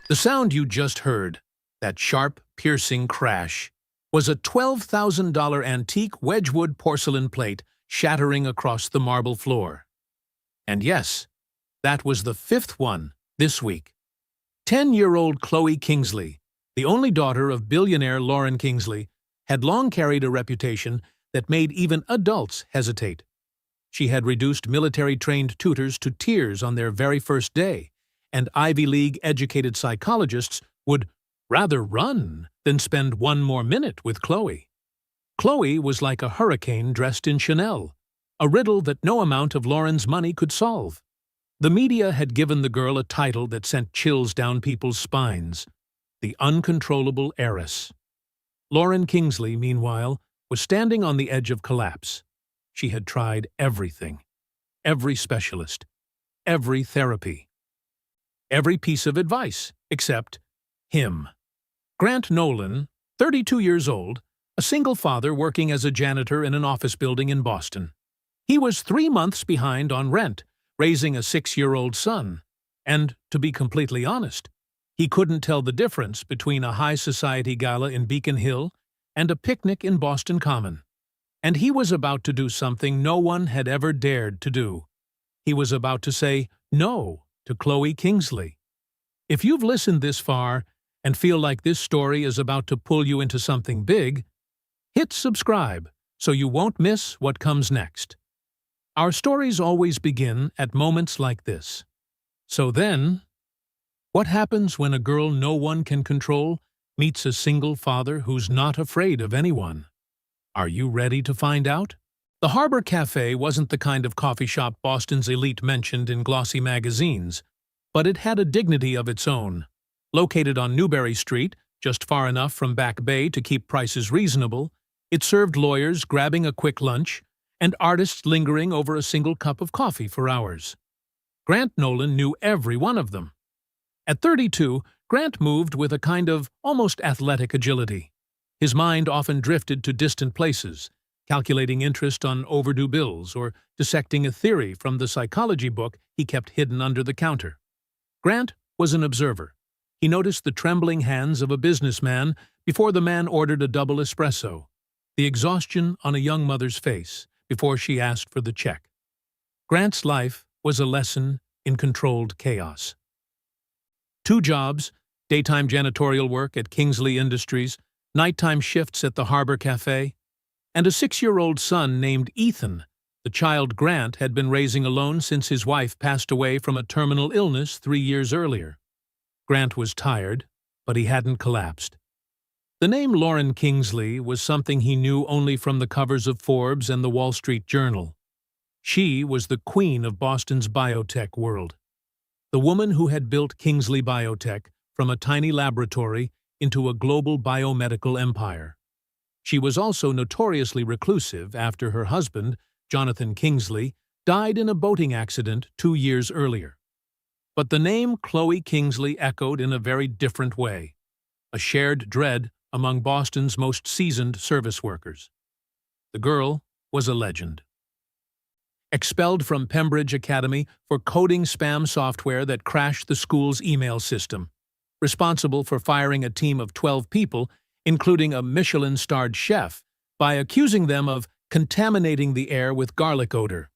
The sound you just heard, that sharp, piercing crash, was a $12,000 antique Wedgwood porcelain plate shattering across the marble floor. And yes, that was the fifth one this week. 10-year-old Chloe Kingsley, the only daughter of billionaire Lauren Kingsley, had long carried a reputation that made even adults hesitate. She had reduced military-trained tutors to tears on their very first day, and Ivy League-educated psychologists would rather run than spend one more minute with Chloe. Chloe was like a hurricane dressed in Chanel, a riddle that no amount of Lauren's money could solve. The media had given the girl a title that sent chills down people's spines: the uncontrollable heiress. Lauren Kingsley, meanwhile, was standing on the edge of collapse. She had tried everything, every specialist, every therapy, every piece of advice, except him. Grant Nolan, 32 years old, a single father working as a janitor in an office building in Boston. He was 3 months behind on rent, raising a 6-year-old son, and, to be completely honest, he couldn't tell the difference between a high society gala in Beacon Hill and a picnic in Boston Common. And he was about to do something no one had ever dared to do. He was about to say no to Chloe Kingsley. If you've listened this far and feel like this story is about to pull you into something big, hit subscribe so you won't miss what comes next. Our stories always begin at moments like this. So then, what happens when a girl no one can control meets a single father who's not afraid of anyone? Are you ready to find out? The Harbor Cafe wasn't the kind of coffee shop Boston's elite mentioned in glossy magazines, but it had a dignity of its own. Located on Newbury Street, just far enough from Back Bay to keep prices reasonable, it served lawyers grabbing a quick lunch and artists lingering over a single cup of coffee for hours. Grant Nolan knew every one of them. At 32, Grant moved with a kind of almost athletic agility. His mind often drifted to distant places, calculating interest on overdue bills or dissecting a theory from the psychology book he kept hidden under the counter. Grant was an observer. He noticed the trembling hands of a businessman before the man ordered a double espresso, the exhaustion on a young mother's face before she asked for the check. Grant's life was a lesson in controlled chaos. 2 jobs, daytime janitorial work at Kingsley Industries, nighttime shifts at the Harbor Cafe, and a 6-year-old son named Ethan, the child Grant had been raising alone since his wife passed away from a terminal illness 3 years earlier. Grant was tired, but he hadn't collapsed. The name Lauren Kingsley was something he knew only from the covers of Forbes and the Wall Street Journal. She was the queen of Boston's biotech world, the woman who had built Kingsley Biotech from a tiny laboratory into a global biomedical empire. She was also notoriously reclusive after her husband, Jonathan Kingsley, died in a boating accident 2 years earlier. But the name Chloe Kingsley echoed in a very different way, a shared dread among Boston's most seasoned service workers. The girl was a legend. Expelled from Pembridge Academy for coding spam software that crashed the school's email system, responsible for firing a team of 12 people, including a Michelin-starred chef, by accusing them of contaminating the air with garlic odor.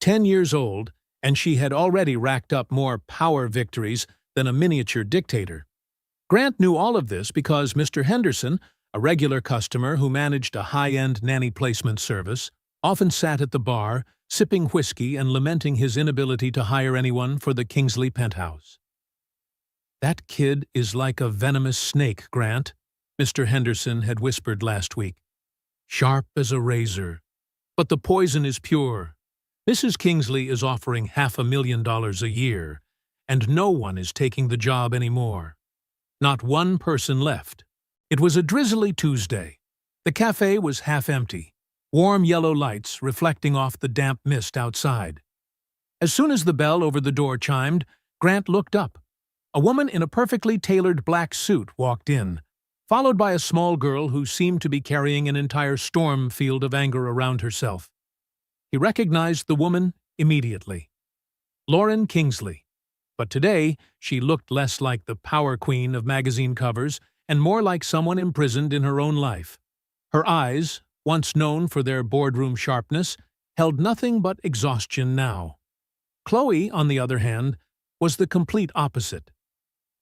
10 years old, and she had already racked up more power victories than a miniature dictator. Grant knew all of this because Mr. Henderson, a regular customer who managed a high-end nanny placement service, often sat at the bar, sipping whiskey and lamenting his inability to hire anyone for the Kingsley penthouse. "That kid is like a venomous snake, Grant," Mr. Henderson had whispered last week. "Sharp as a razor. But the poison is pure. Mrs. Kingsley is offering $500,000 a year, and no one is taking the job anymore. Not one person left." It was a drizzly Tuesday. The cafe was half empty, warm yellow lights reflecting off the damp mist outside. As soon as the bell over the door chimed, Grant looked up. A woman in a perfectly tailored black suit walked in, followed by a small girl who seemed to be carrying an entire storm field of anger around herself. He recognized the woman immediately. Lauren Kingsley. But today, she looked less like the power queen of magazine covers and more like someone imprisoned in her own life. Her eyes, once known for their boardroom sharpness, held nothing but exhaustion now. Chloe, on the other hand, was the complete opposite.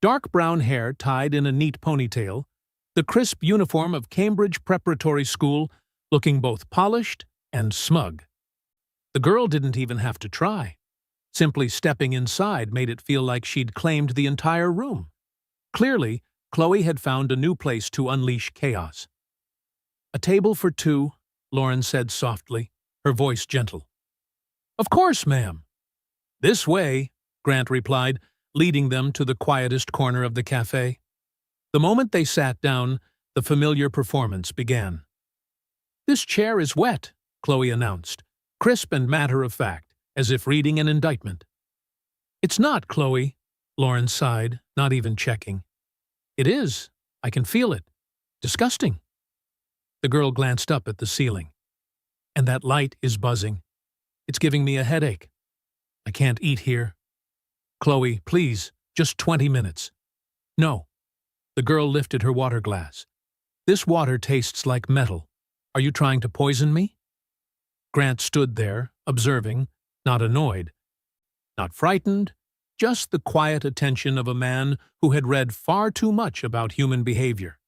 Dark brown hair tied in a neat ponytail, the crisp uniform of Cambridge Preparatory School looking both polished and smug. The girl didn't even have to try. Simply stepping inside made it feel like she'd claimed the entire room. Clearly, Chloe had found a new place to unleash chaos. "A table for two," Lauren said softly, her voice gentle. "Of course, ma'am." "This way," Grant replied, leading them to the quietest corner of the cafe. The moment they sat down, the familiar performance began. "This chair is wet," Chloe announced, crisp and matter-of-fact, as if reading an indictment. "It's not, Chloe," Lauren sighed, not even checking. "It is. I can feel it. Disgusting." The girl glanced up at the ceiling. "And that light is buzzing. It's giving me a headache. I can't eat here." "Chloe, please, just 20 minutes." "No." The girl lifted her water glass. "This water tastes like metal. Are you trying to poison me?" Grant stood there, observing, not annoyed, not frightened, just the quiet attention of a man who had read far too much about human behavior.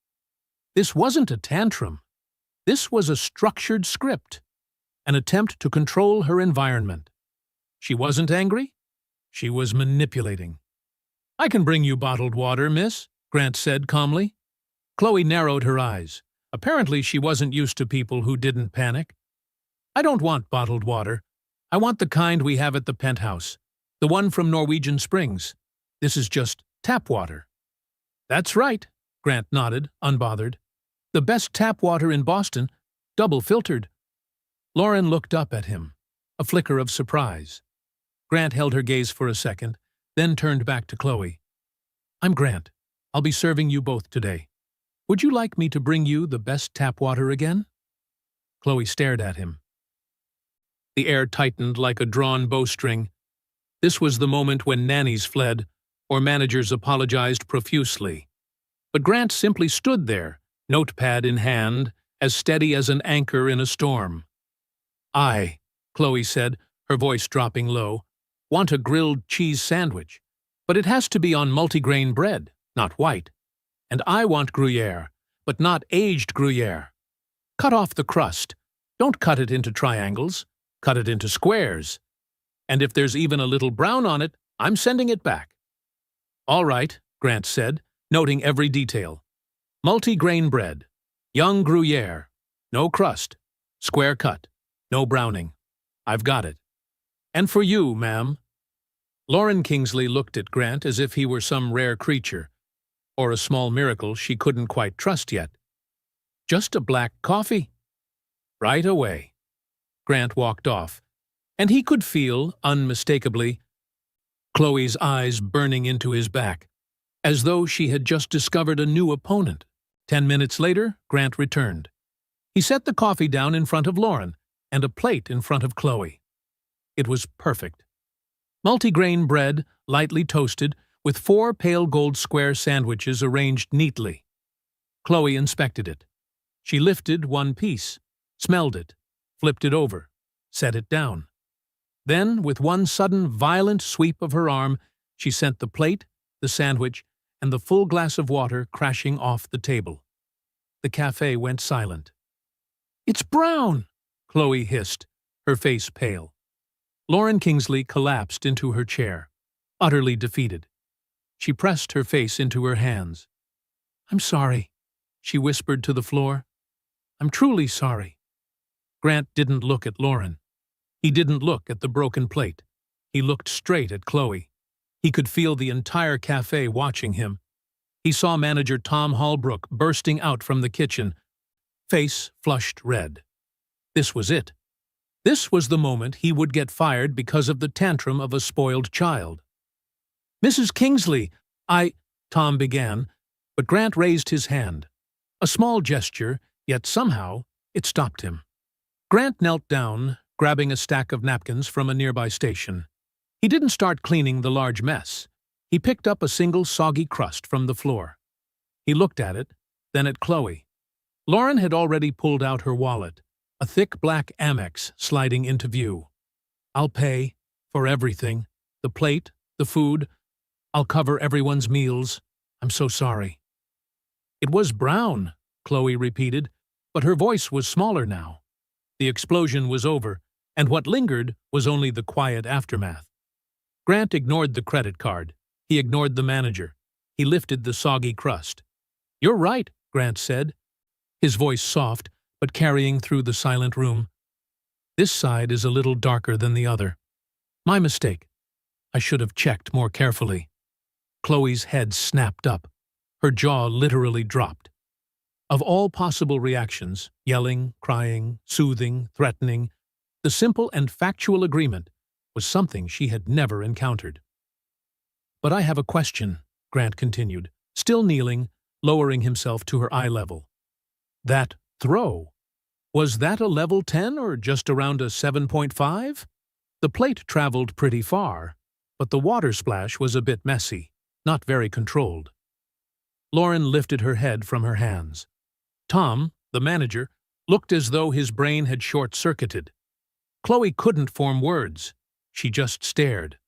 This wasn't a tantrum. This was a structured script, an attempt to control her environment. She wasn't angry. She was manipulating. "I can bring you bottled water, miss," Grant said calmly. Chloe narrowed her eyes. Apparently she wasn't used to people who didn't panic. "I don't want bottled water. I want the kind we have at the penthouse, the one from Norwegian Springs. This is just tap water." "That's right," Grant nodded, unbothered. "The best tap water in Boston, double filtered." Lauren looked up at him, a flicker of surprise. Grant held her gaze for a second, then turned back to Chloe. "I'm Grant. I'll be serving you both today. Would you like me to bring you the best tap water again?" Chloe stared at him. The air tightened like a drawn bowstring. This was the moment when nannies fled, or managers apologized profusely. But Grant simply stood there, notepad in hand, as steady as an anchor in a storm. "I," Chloe said, her voice dropping low, "want a grilled cheese sandwich, but it has to be on multigrain bread, not white. And I want Gruyere, but not aged Gruyere. Cut off the crust. Don't cut it into triangles. Cut it into squares. And if there's even a little brown on it, I'm sending it back." "All right," Grant said, noting every detail. "Multigrain bread. Young Gruyere. No crust. Square cut. No browning. I've got it. And for you, ma'am." Lauren Kingsley looked at Grant as if he were some rare creature, or a small miracle she couldn't quite trust yet. "Just a black coffee." "Right away." Grant walked off, and he could feel, unmistakably, Chloe's eyes burning into his back, as though she had just discovered a new opponent. 10 minutes later, Grant returned. He set the coffee down in front of Lauren, and a plate in front of Chloe. It was perfect. Multigrain bread, lightly toasted, with 4 pale gold square sandwiches arranged neatly. Chloe inspected it. She lifted one piece, smelled it, flipped it over, set it down. Then, with one sudden violent sweep of her arm, she sent the plate, the sandwich, and the full glass of water crashing off the table. The cafe went silent. "It's brown!" Chloe hissed, her face pale. Lauren Kingsley collapsed into her chair, utterly defeated. She pressed her face into her hands. "I'm sorry," she whispered to the floor. "I'm truly sorry." Grant didn't look at Lauren. He didn't look at the broken plate. He looked straight at Chloe. He could feel the entire cafe watching him. He saw manager Tom Holbrook bursting out from the kitchen, face flushed red. This was it. This was the moment he would get fired because of the tantrum of a spoiled child. "Mrs. Kingsley, Tom began, but Grant raised his hand. A small gesture, yet somehow it stopped him. Grant knelt down, grabbing a stack of napkins from a nearby station. He didn't start cleaning the large mess. He picked up a single soggy crust from the floor. He looked at it, then at Chloe. Lauren had already pulled out her wallet, a thick black Amex sliding into view. "I'll pay for everything. The plate, the food. I'll cover everyone's meals. I'm so sorry." "It was brown," Chloe repeated, but her voice was smaller now. The explosion was over, and what lingered was only the quiet aftermath. Grant ignored the credit card. He ignored the manager. He lifted the soggy crust. "You're right," Grant said, his voice soft but carrying through the silent room. "This side is a little darker than the other. My mistake. I should have checked more carefully." Chloe's head snapped up. Her jaw literally dropped. Of all possible reactions, yelling, crying, soothing, threatening, the simple and factual agreement was something she had never encountered. "But I have a question," Grant continued, still kneeling, lowering himself to her eye level. "That throw, was that a level 10 or just around a 7.5? The plate traveled pretty far, but the water splash was a bit messy, not very controlled." Lauren lifted her head from her hands. Tom, the manager, looked as though his brain had short-circuited. Chloe couldn't form words. She just stared.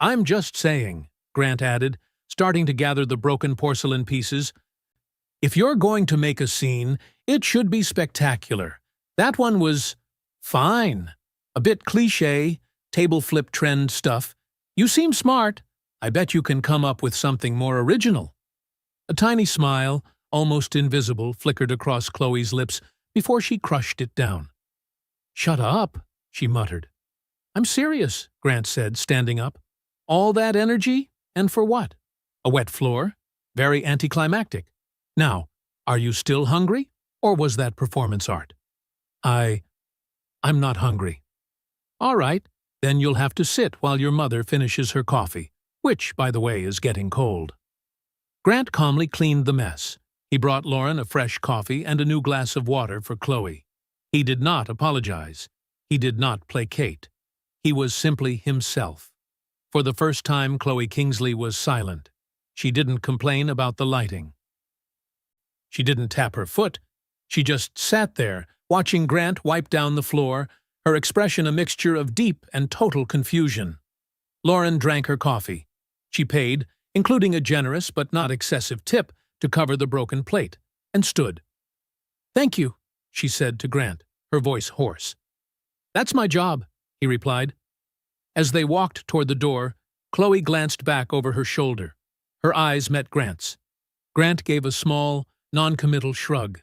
"I'm just saying," Grant added, starting to gather the broken porcelain pieces. "If you're going to make a scene, it should be spectacular. That one was fine. A bit cliché, table flip trend stuff. You seem smart. I bet you can come up with something more original." A tiny smile, almost invisible, flickered across Chloe's lips before she crushed it down. "Shut up," she muttered. "I'm serious," Grant said, standing up. "All that energy? And for what? A wet floor? Very anticlimactic. Now, are you still hungry? Or was that performance art?" I'm not hungry." "All right, then you'll have to sit while your mother finishes her coffee, which, by the way, is getting cold." Grant calmly cleaned the mess. He brought Lauren a fresh coffee and a new glass of water for Chloe. He did not apologize. He did not placate. He was simply himself. For the first time, Chloe Kingsley was silent. She didn't complain about the lighting. She didn't tap her foot. She just sat there, watching Grant wipe down the floor, her expression a mixture of deep and total confusion. Lauren drank her coffee. She paid, including a generous but not excessive tip to cover the broken plate, and stood. "Thank you," she said to Grant, her voice hoarse. "That's my job," he replied. As they walked toward the door, Chloe glanced back over her shoulder. Her eyes met Grant's. Grant gave a small, non-committal shrug.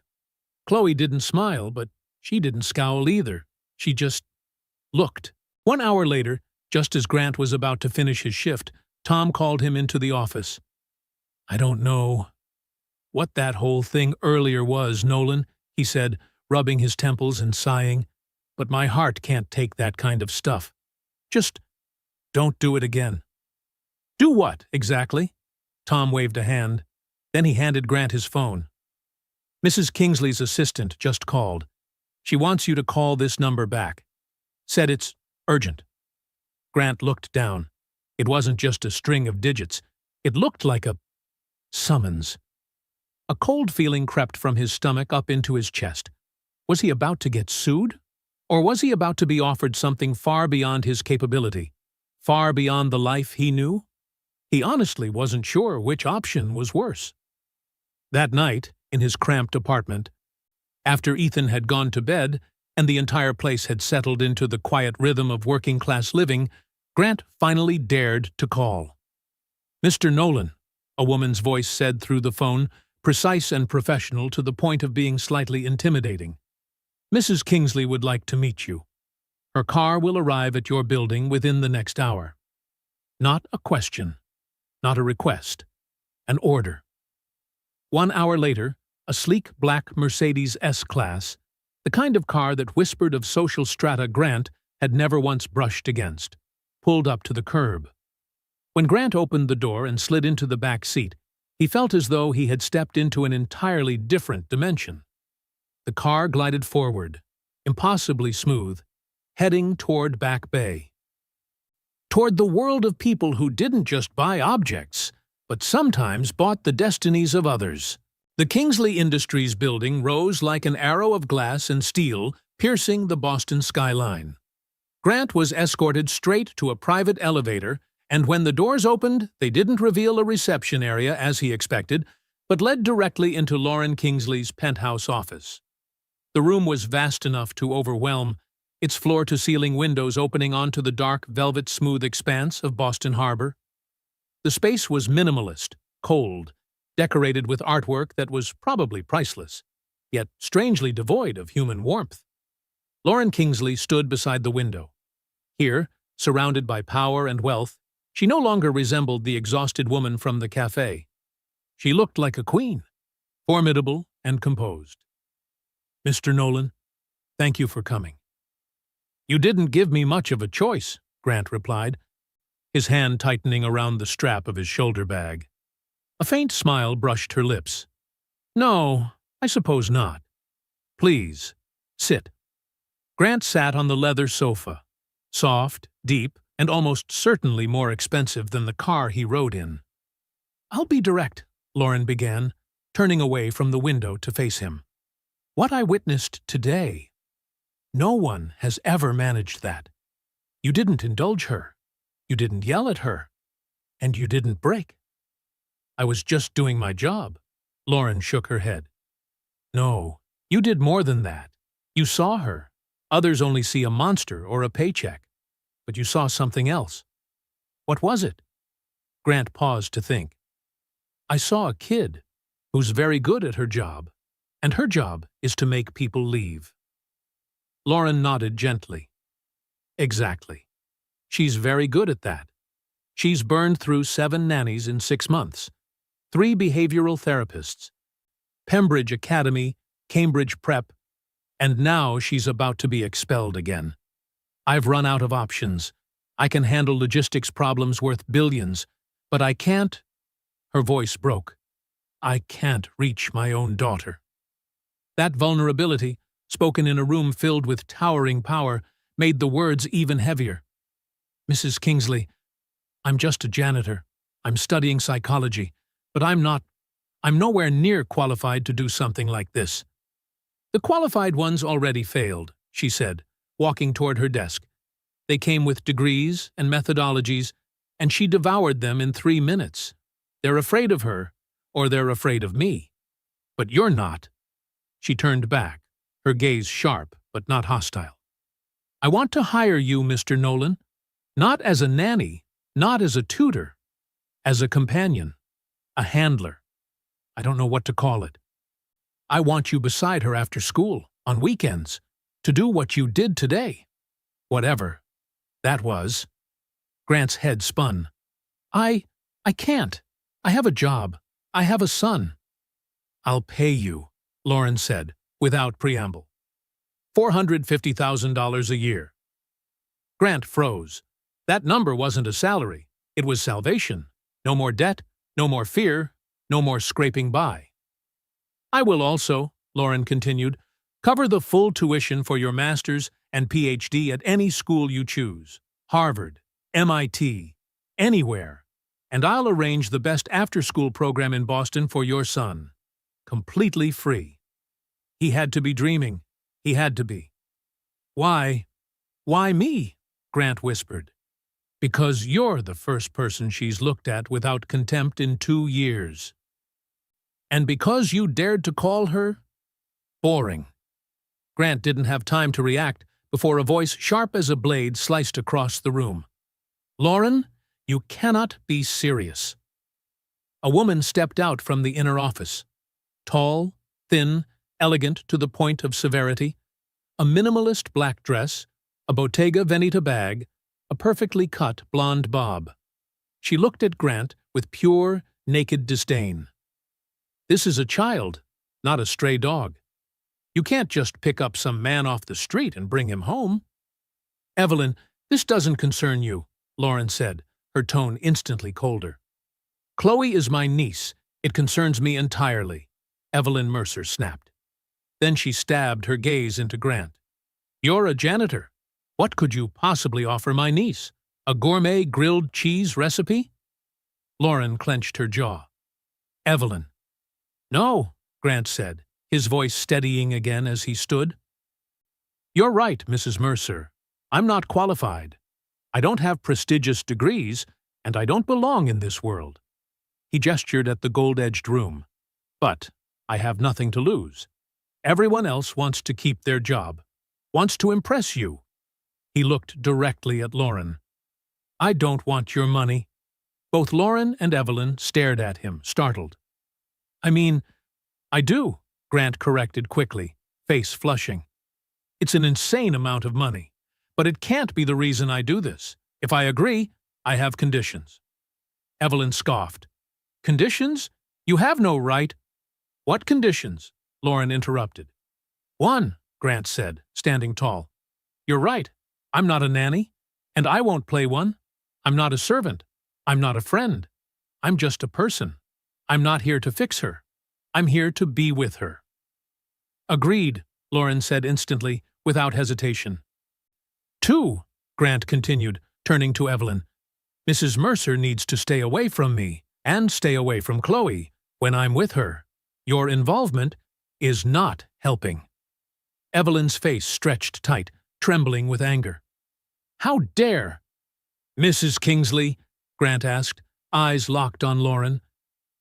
Chloe didn't smile, but she didn't scowl either. She just looked. 1 hour later, just as Grant was about to finish his shift, Tom called him into the office. "I don't know what that whole thing earlier was, Nolan," he said, rubbing his temples and sighing, "but my heart can't take that kind of stuff. Just don't do it again." "Do what, exactly?" Tom waved a hand. Then he handed Grant his phone. "Mrs. Kingsley's assistant just called. She wants you to call this number back. Said it's urgent." Grant looked down. It wasn't just a string of digits. It looked like a summons. A cold feeling crept from his stomach up into his chest. Was he about to get sued? Or was he about to be offered something far beyond his capability? Far beyond the life he knew? He honestly wasn't sure which option was worse. That night, in his cramped apartment, after Ethan had gone to bed and the entire place had settled into the quiet rhythm of working-class living, Grant finally dared to call. "Mr. Nolan," a woman's voice said through the phone, precise and professional to the point of being slightly intimidating. "Mrs. Kingsley would like to meet you. Her car will arrive at your building within the next hour." Not a question, not a request, an order. 1 hour later, a sleek black Mercedes S-Class, the kind of car that whispered of social strata Grant had never once brushed against, pulled up to the curb. When Grant opened the door and slid into the back seat, he felt as though he had stepped into an entirely different dimension. The car glided forward, impossibly smooth, heading toward Back Bay. toward the world of people who didn't just buy objects, but sometimes bought the destinies of others. The Kingsley Industries building rose like an arrow of glass and steel, piercing the Boston skyline. Grant was escorted straight to a private elevator, and when the doors opened, they didn't reveal a reception area as he expected, but led directly into Lauren Kingsley's penthouse office. The room was vast enough to overwhelm, its floor-to-ceiling windows opening onto the dark, velvet-smooth expanse of Boston Harbor. The space was minimalist, cold, decorated with artwork that was probably priceless, yet strangely devoid of human warmth. Lauren Kingsley stood beside the window. Here, surrounded by power and wealth, she no longer resembled the exhausted woman from the cafe. She looked like a queen, formidable and composed. "Mr. Nolan, thank you for coming." "You didn't give me much of a choice," Grant replied, his hand tightening around the strap of his shoulder bag. A faint smile brushed her lips. "No, I suppose not. Please, sit." Grant sat on the leather sofa, soft, deep, and almost certainly more expensive than the car he rode in. "I'll be direct," Lauren began, turning away from the window to face him. "What I witnessed today, no one has ever managed that. You didn't indulge her, you didn't yell at her, and you didn't break." "I was just doing my job." Lauren shook her head. "No, you did more than that. You saw her. Others only see a monster or a paycheck. But you saw something else." "What was it?" Grant paused to think. "I saw a kid who's very good at her job, and her job is to make people leave." Lauren nodded gently. "Exactly. She's very good at that. She's burned through 7 nannies in 6 months, 3 behavioral therapists, Pembridge Academy, Cambridge Prep, and now she's about to be expelled again. I've run out of options. I can handle logistics problems worth billions, but I can't—" Her voice broke. "I can't reach my own daughter." That vulnerability, spoken in a room filled with towering power, made the words even heavier. "Mrs. Kingsley, I'm just a janitor. I'm studying psychology, but I'm nowhere near qualified to do something like this." "The qualified ones already failed," she said, walking toward her desk. "They came with degrees and methodologies, and she devoured them in 3 minutes. They're afraid of her, or they're afraid of me. But you're not." She turned back, her gaze sharp but not hostile. "I want to hire you, Mr. Nolan, not as a nanny, not as a tutor, as a companion, a handler. I don't know what to call it. I want you beside her after school, on weekends, to do what you did today. Whatever that was." Grant's head spun. I can't. I have a job. I have a son." "I'll pay you," Lauren said, without preamble. $450,000 a year. Grant froze. That number wasn't a salary. It was salvation. No more debt, no more fear, no more scraping by. "I will also," Lauren continued, "cover the full tuition for your master's and PhD at any school you choose. Harvard, MIT, anywhere. And I'll arrange the best after-school program in Boston for your son. Completely free." He had to be dreaming. He had to be. "Why me?" Grant whispered. "Because you're the first person she's looked at without contempt in 2 years. And because you dared to call her boring." Grant didn't have time to react before a voice sharp as a blade sliced across the room. "Lauren, you cannot be serious." A woman stepped out from the inner office. Tall, thin, elegant to the point of severity, a minimalist black dress, a Bottega Veneta bag, a perfectly cut blonde bob. She looked at Grant with pure, naked disdain. "This is a child, not a stray dog. You can't just pick up some man off the street and bring him home." "Evelyn, this doesn't concern you," Lauren said, her tone instantly colder. "Chloe is my niece. It concerns me entirely," Evelyn Mercer snapped. Then she stabbed her gaze into Grant. "You're a janitor. What could you possibly offer my niece? A gourmet grilled cheese recipe? Lauren clenched her jaw. Evelyn. No, Grant said, his voice steadying again as he stood. You're right, Mrs. Mercer. I'm not qualified. I don't have prestigious degrees, and I don't belong in this world. He gestured at the gold-edged room. But I have nothing to lose. Everyone else wants to keep their job, wants to impress you. He looked directly at Lauren. I don't want your money. Both Lauren and Evelyn stared at him, startled. I mean, I do, Grant corrected quickly, face flushing. It's an insane amount of money, but it can't be the reason I do this. If I agree, I have conditions. Evelyn scoffed. Conditions? You have no right. What conditions? Lauren interrupted. One, Grant said, standing tall. You're right. I'm not a nanny, and I won't play one. I'm not a servant. I'm not a friend. I'm just a person. I'm not here to fix her. I'm here to be with her. Agreed, Lauren said instantly, without hesitation. Two, Grant continued, turning to Evelyn. Mrs. Mercer needs to stay away from me, and stay away from Chloe, when I'm with her. Your involvement is not helping. Evelyn's face stretched tight, trembling with anger. How dare! Mrs. Kingsley, Grant asked, eyes locked on Lauren.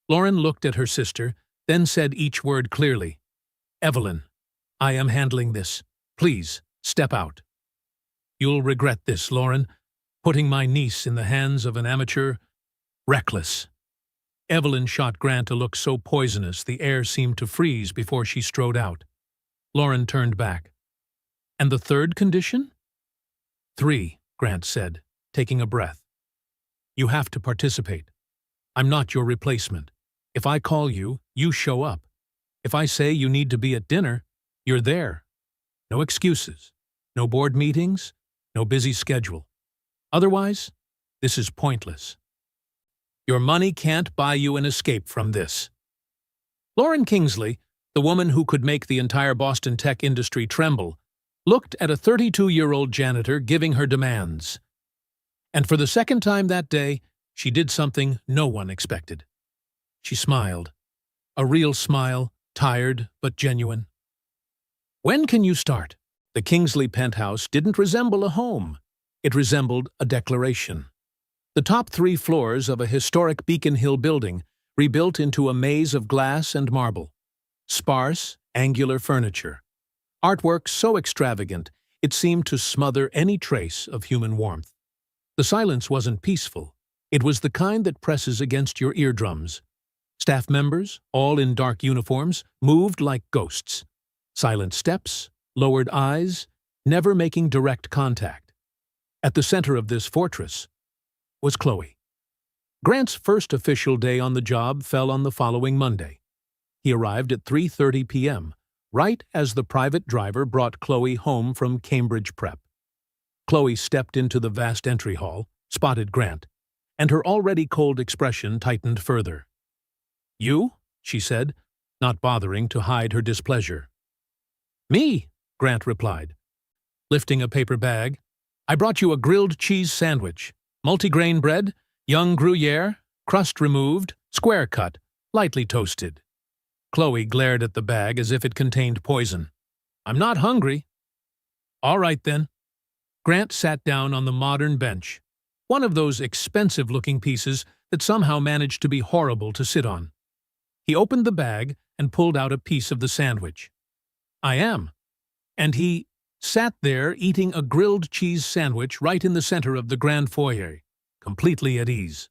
Lauren looked at her sister, then said each word clearly. Evelyn, I am handling this. Please, step out. You'll regret this, Lauren, putting my niece in the hands of an amateur. Reckless. Evelyn shot Grant a look so poisonous the air seemed to freeze before she strode out. Lauren turned back. And the third condition? 3, Grant said, taking a breath. You have to participate. I'm not your replacement. If I call you, you show up. If I say you need to be at dinner, you're there. No excuses. No board meetings. No busy schedule. Otherwise, this is pointless. Your money can't buy you an escape from this. Lauren Kingsley, the woman who could make the entire Boston tech industry tremble, looked at a 32-year-old janitor giving her demands. And for the second time that day, she did something no one expected. She smiled. A real smile, tired but genuine. When can you start? The Kingsley penthouse didn't resemble a home. It resembled a declaration. The top 3 floors of a historic Beacon Hill building rebuilt into a maze of glass and marble. Sparse, angular furniture. Artwork so extravagant it seemed to smother any trace of human warmth. The silence wasn't peaceful. It was the kind that presses against your eardrums. Staff members, all in dark uniforms, moved like ghosts. Silent steps, lowered eyes, never making direct contact. At the center of this fortress was Chloe. Grant's first official day on the job fell on the following Monday. He arrived at 3:30 p.m., right as the private driver brought Chloe home from Cambridge Prep. Chloe stepped into the vast entry hall, spotted Grant, and her already cold expression tightened further. You? She said, not bothering to hide her displeasure. Me, Grant replied. Lifting a paper bag, I brought you a grilled cheese sandwich, multigrain bread, young Gruyere, crust removed, square cut, lightly toasted. Chloe glared at the bag as if it contained poison. I'm not hungry. All right then. Grant sat down on the modern bench, one of those expensive-looking pieces that somehow managed to be horrible to sit on. He opened the bag and pulled out a piece of the sandwich. I am. And he sat there eating a grilled cheese sandwich right in the center of the grand foyer, completely at ease.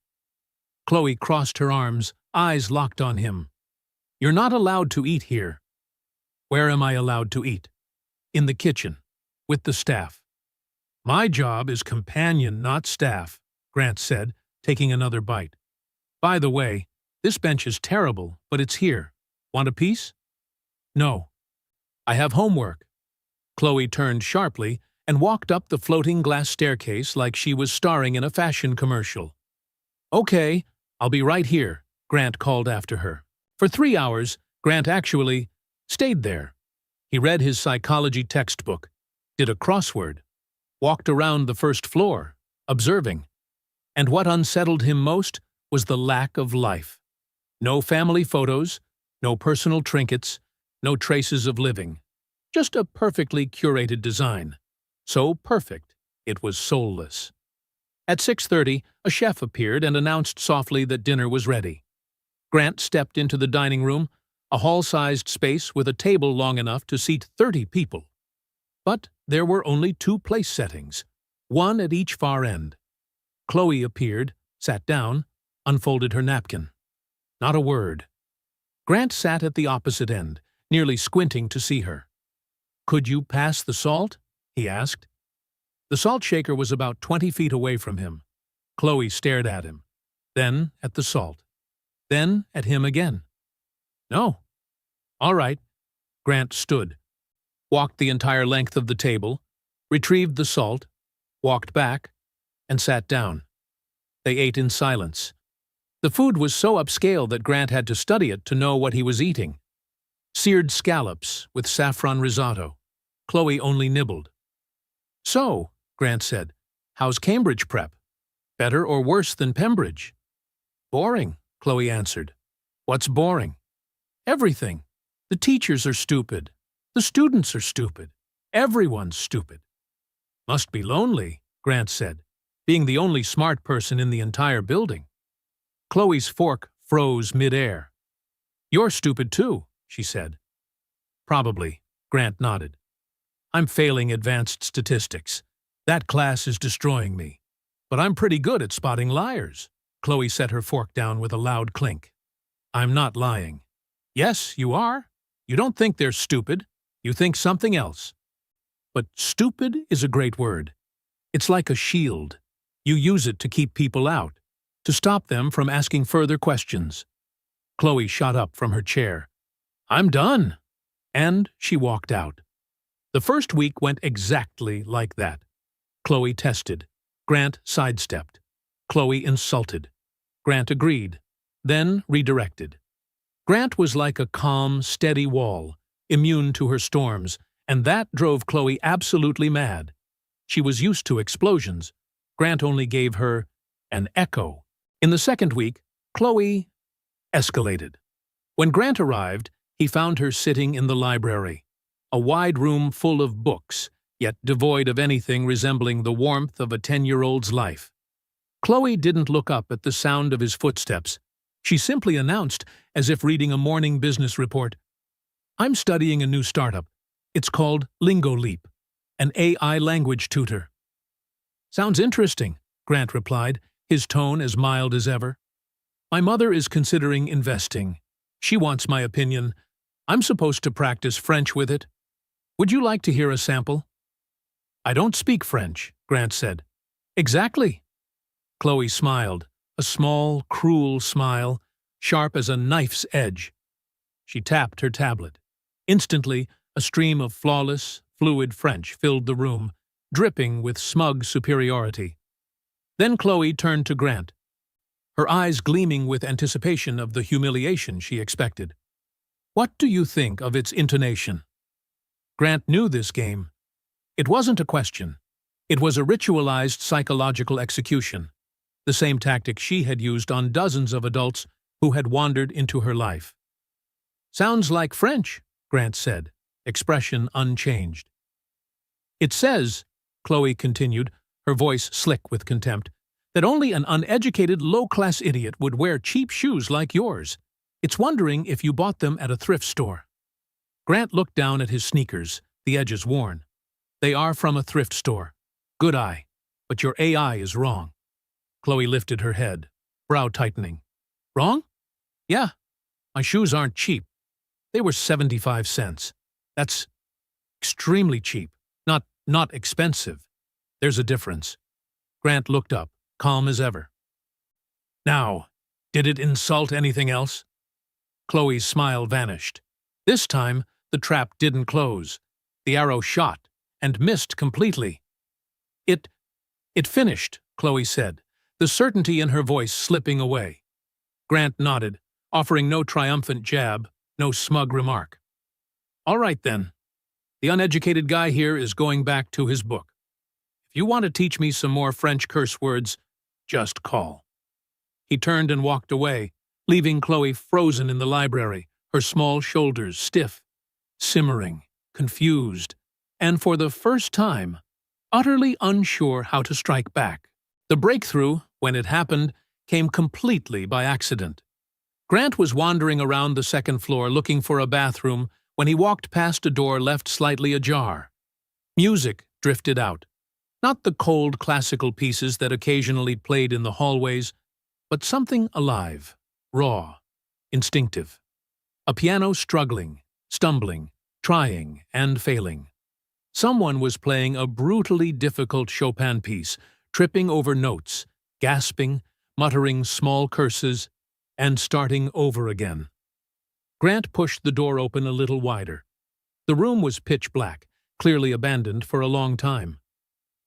Chloe crossed her arms, eyes locked on him. You're not allowed to eat here. Where am I allowed to eat? In the kitchen, with the staff. My job is companion, not staff, Grant said, taking another bite. By the way, this bench is terrible, but it's here. Want a piece? No. I have homework. Chloe turned sharply and walked up the floating glass staircase like she was starring in a fashion commercial. Okay, I'll be right here, Grant called after her. For 3 hours, Grant actually stayed there. He read his psychology textbook, did a crossword, walked around the first floor, observing. And what unsettled him most was the lack of life. No family photos, no personal trinkets, no traces of living. Just a perfectly curated design. So perfect, it was soulless. At 6:30, a chef appeared and announced softly that dinner was ready. Grant stepped into the dining room, a hall-sized space with a table long enough to seat 30 people. But there were only 2 place settings, one at each far end. Chloe appeared, sat down, unfolded her napkin. Not a word. Grant sat at the opposite end, nearly squinting to see her. "Could you pass the salt?" he asked. The salt shaker was about 20 feet away from him. Chloe stared at him, then at the salt, then at him again. "No." "All right." Grant stood, walked the entire length of the table, retrieved the salt, walked back, and sat down. They ate in silence. The food was so upscale that Grant had to study it to know what he was eating. Seared scallops with saffron risotto. Chloe only nibbled. "So," Grant said, "how's Cambridge prep? Better or worse than Pembridge?" "Boring," Chloe answered. "What's boring?" "Everything. The teachers are stupid. The students are stupid. Everyone's stupid." "Must be lonely," Grant said, "being the only smart person in the entire building." Chloe's fork froze mid-air. "You're stupid too," she said. "Probably," Grant nodded. "I'm failing advanced statistics. That class is destroying me. But I'm pretty good at spotting liars." Chloe set her fork down with a loud clink. "I'm not lying." "Yes, you are. You don't think they're stupid. You think something else." "But stupid is a great word. It's like a shield. You use it to keep people out, to stop them from asking further questions." Chloe shot up from her chair. "I'm done." And she walked out. The first week went exactly like that. Chloe tested. Grant sidestepped. Chloe insulted. Grant agreed, then redirected. Grant was like a calm, steady wall, immune to her storms, and that drove Chloe absolutely mad. She was used to explosions. Grant only gave her an echo. In the second week, Chloe escalated. When Grant arrived, he found her sitting in the library, a wide room full of books, yet devoid of anything resembling the warmth of a 10-year-old's life. Chloe didn't look up at the sound of his footsteps. She simply announced, as if reading a morning business report, "I'm studying a new startup. It's called Lingo Leap, an AI language tutor." "Sounds interesting," Grant replied, his tone as mild as ever. "My mother is considering investing. She wants my opinion. I'm supposed to practice French with it. Would you like to hear a sample?" "I don't speak French," Grant said. "Exactly." Chloe smiled, a small, cruel smile, sharp as a knife's edge. She tapped her tablet. Instantly, a stream of flawless, fluid French filled the room, dripping with smug superiority. Then Chloe turned to Grant, her eyes gleaming with anticipation of the humiliation she expected. "What do you think of its intonation?" Grant knew this game. It wasn't a question. It was a ritualized psychological execution, the same tactic she had used on dozens of adults who had wandered into her life. "Sounds like French," Grant said, expression unchanged. "It says," Chloe continued, her voice slick with contempt, "that only an uneducated, low-class idiot would wear cheap shoes like yours. It's wondering if you bought them at a thrift store." Grant looked down at his sneakers, the edges worn. "They are from a thrift store. Good eye. But your AI is wrong." Chloe lifted her head, brow tightening. "Wrong? Yeah. My shoes aren't cheap. They were 75 cents. That's extremely cheap. Not expensive. There's a difference." Grant looked up, calm as ever. "Now, did it insult anything else?" Chloe's smile vanished. This time, the trap didn't close. The arrow shot, and missed completely. It finished," Chloe said, the certainty in her voice slipping away. Grant nodded, offering no triumphant jab, no smug remark. "All right, then. The uneducated guy here is going back to his book. If you want to teach me some more French curse words, just call." He turned and walked away, leaving Chloe frozen in the library, her small shoulders stiff, simmering, confused, and for the first time, utterly unsure how to strike back. The breakthrough, when it happened, came completely by accident. Grant was wandering around the second floor looking for a bathroom when he walked past a door left slightly ajar. Music drifted out. Not the cold classical pieces that occasionally played in the hallways, but something alive, raw, instinctive. A piano struggling, stumbling, trying, and failing. Someone was playing a brutally difficult Chopin piece, tripping over notes, gasping, muttering small curses, and starting over again. Grant pushed the door open a little wider. The room was pitch black, clearly abandoned for a long time.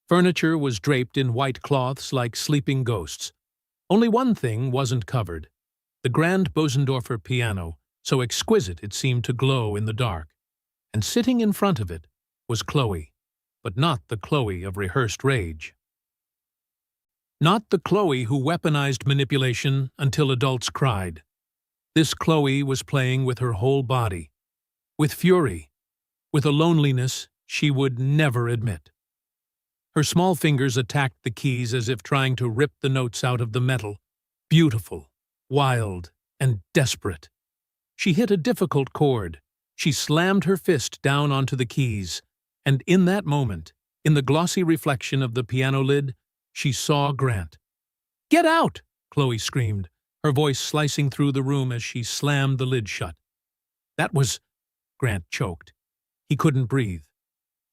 Furniture was draped in white cloths like sleeping ghosts. Only one thing wasn't covered: the grand Bosendorfer piano, so exquisite it seemed to glow in the dark. And sitting in front of it was Chloe, but not the Chloe of rehearsed rage. Not the Chloe who weaponized manipulation until adults cried. This Chloe was playing with her whole body, with fury, with a loneliness she would never admit. Her small fingers attacked the keys as if trying to rip the notes out of the metal, beautiful, wild, and desperate. She hit a difficult chord. She slammed her fist down onto the keys, and in that moment, in the glossy reflection of the piano lid, she saw Grant. "Get out!" Chloe screamed, her voice slicing through the room as she slammed the lid shut. "That was—" Grant choked. He couldn't breathe.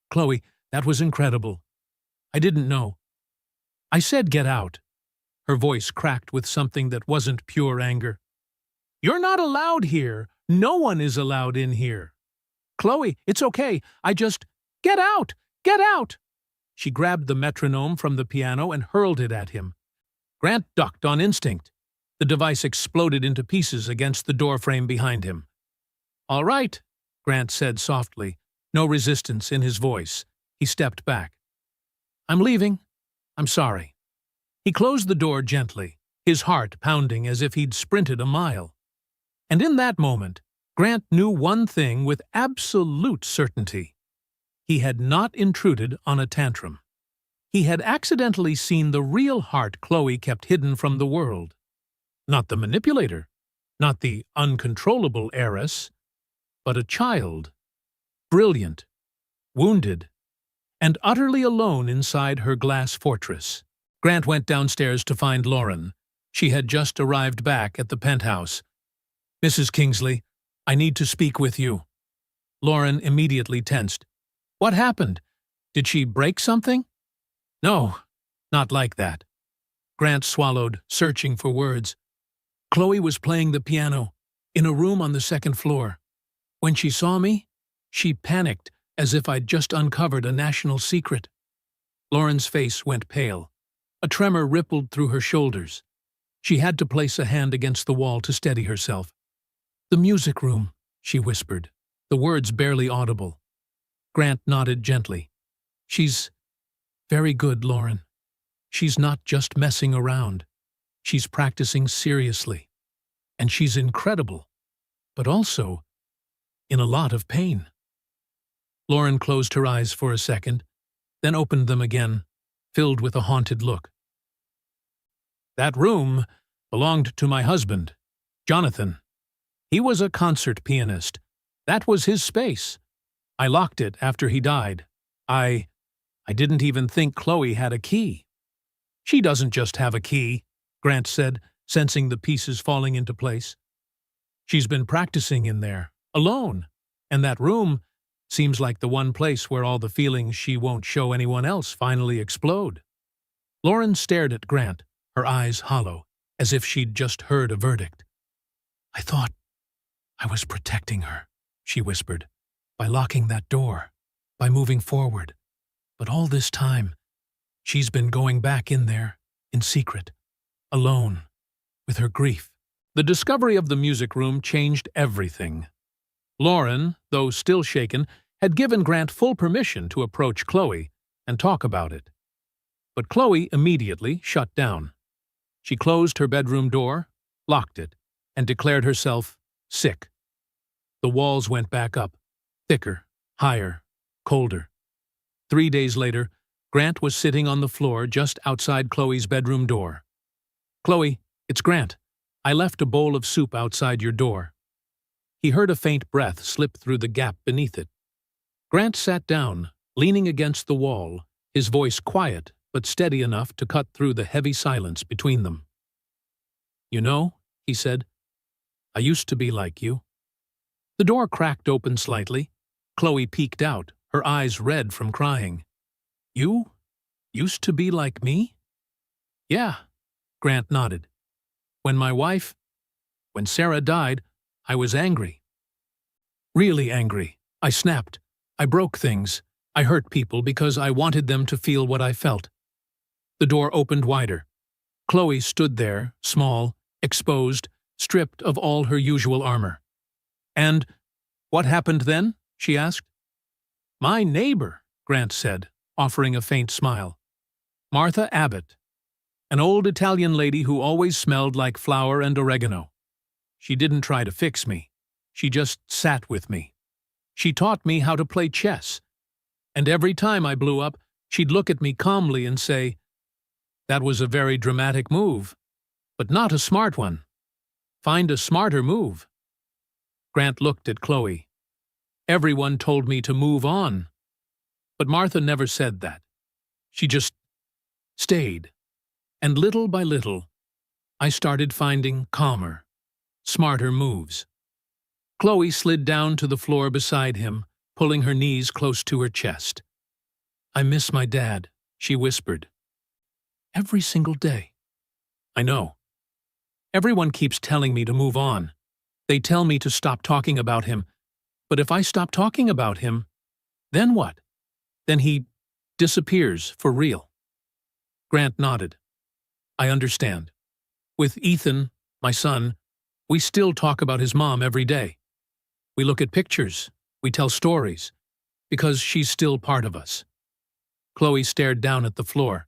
"Chloe, that was incredible. I didn't know. I said get out." Her voice cracked with something that wasn't pure anger. "You're not allowed here. No one is allowed in here. Chloe, it's okay. Get out! Get out!" She grabbed the metronome from the piano and hurled it at him. Grant ducked on instinct. The device exploded into pieces against the doorframe behind him. "All right," Grant said softly, no resistance in his voice. He stepped back. "I'm leaving. I'm sorry." He closed the door gently, his heart pounding as if he'd sprinted a mile. And in that moment, Grant knew one thing with absolute certainty. He had not intruded on a tantrum. He had accidentally seen the real heart Chloe kept hidden from the world. Not the manipulator, not the uncontrollable heiress, but a child, brilliant, wounded, and utterly alone inside her glass fortress. Grant went downstairs to find Lauren. She had just arrived back at the penthouse. "Mrs. Kingsley, I need to speak with you." Lauren immediately tensed. "What happened? Did she break something?" "No, not like that." Grant swallowed, searching for words. "Chloe was playing the piano in a room on the second floor. When she saw me, she panicked as if I'd just uncovered a national secret." Lauren's face went pale. A tremor rippled through her shoulders. She had to place a hand against the wall to steady herself. "The music room," she whispered, the words barely audible. Grant nodded gently. "She's very good, Lauren. She's not just messing around. She's practicing seriously. And she's incredible, but also in a lot of pain." Lauren closed her eyes for a second, then opened them again, filled with a haunted look. "That room belonged to my husband, Jonathan. He was a concert pianist. That was his space. I locked it after he died. I didn't even think Chloe had a key." "She doesn't just have a key," Grant said, sensing the pieces falling into place. "She's been practicing in there, alone, and that room seems like the one place where all the feelings she won't show anyone else finally explode." Lauren stared at Grant, her eyes hollow, as if she'd just heard a verdict. "I thought I was protecting her," she whispered, "by locking that door, by moving forward. But all this time, she's been going back in there, in secret, alone, with her grief." The discovery of the music room changed everything. Lauren, though still shaken, had given Grant full permission to approach Chloe and talk about it. But Chloe immediately shut down. She closed her bedroom door, locked it, and declared herself sick. The walls went back up, thicker, higher, colder. 3 days later, Grant was sitting on the floor just outside Chloe's bedroom door. "Chloe, it's Grant. I left a bowl of soup outside your door." He heard a faint breath slip through the gap beneath it. Grant sat down, leaning against the wall, his voice quiet but steady enough to cut through the heavy silence between them. "You know," he said, "I used to be like you." The door cracked open slightly. Chloe peeked out, her eyes red from crying. "You used to be like me?" "Yeah," Grant nodded. When Sarah died, I was angry. Really angry. I snapped. I broke things. I hurt people because I wanted them to feel what I felt." The door opened wider. Chloe stood there, small, exposed, stripped of all her usual armor. "And what happened then?" she asked. "My neighbor," Grant said, offering a faint smile. "Martha Abbott. An old Italian lady who always smelled like flour and oregano. She didn't try to fix me. She just sat with me. She taught me how to play chess. And every time I blew up, she'd look at me calmly and say, 'That was a very dramatic move, but not a smart one. Find a smarter move.'" Grant looked at Chloe. "Everyone told me to move on. But Martha never said that. She just stayed. And little by little, I started finding calmer, smarter moves." Chloe slid down to the floor beside him, pulling her knees close to her chest. "I miss my dad," she whispered. "Every single day." "I know. Everyone keeps telling me to move on. They tell me to stop talking about him. But if I stop talking about him, then what? Then he disappears for real." Grant nodded. "I understand. With Ethan, my son, we still talk about his mom every day. We look at pictures, we tell stories, because she's still part of us." Chloe stared down at the floor.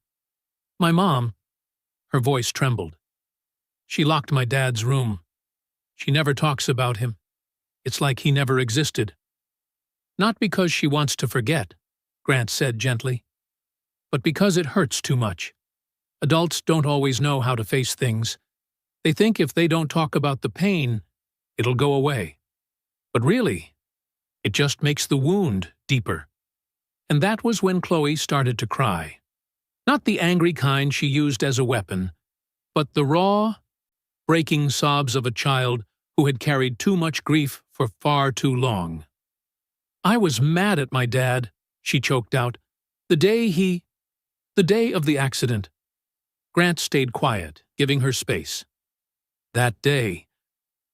"My mom," her voice trembled. "She locked my dad's room. She never talks about him. It's like he never existed." "Not because she wants to forget," Grant said gently, "but because it hurts too much. Adults don't always know how to face things. They think if they don't talk about the pain, it'll go away. But really, it just makes the wound deeper." And that was when Chloe started to cry. Not the angry kind she used as a weapon, but the raw, breaking sobs of a child who had carried too much grief for far too long. "I was mad at my dad," she choked out. The day of the accident." Grant stayed quiet, giving her space. "That day,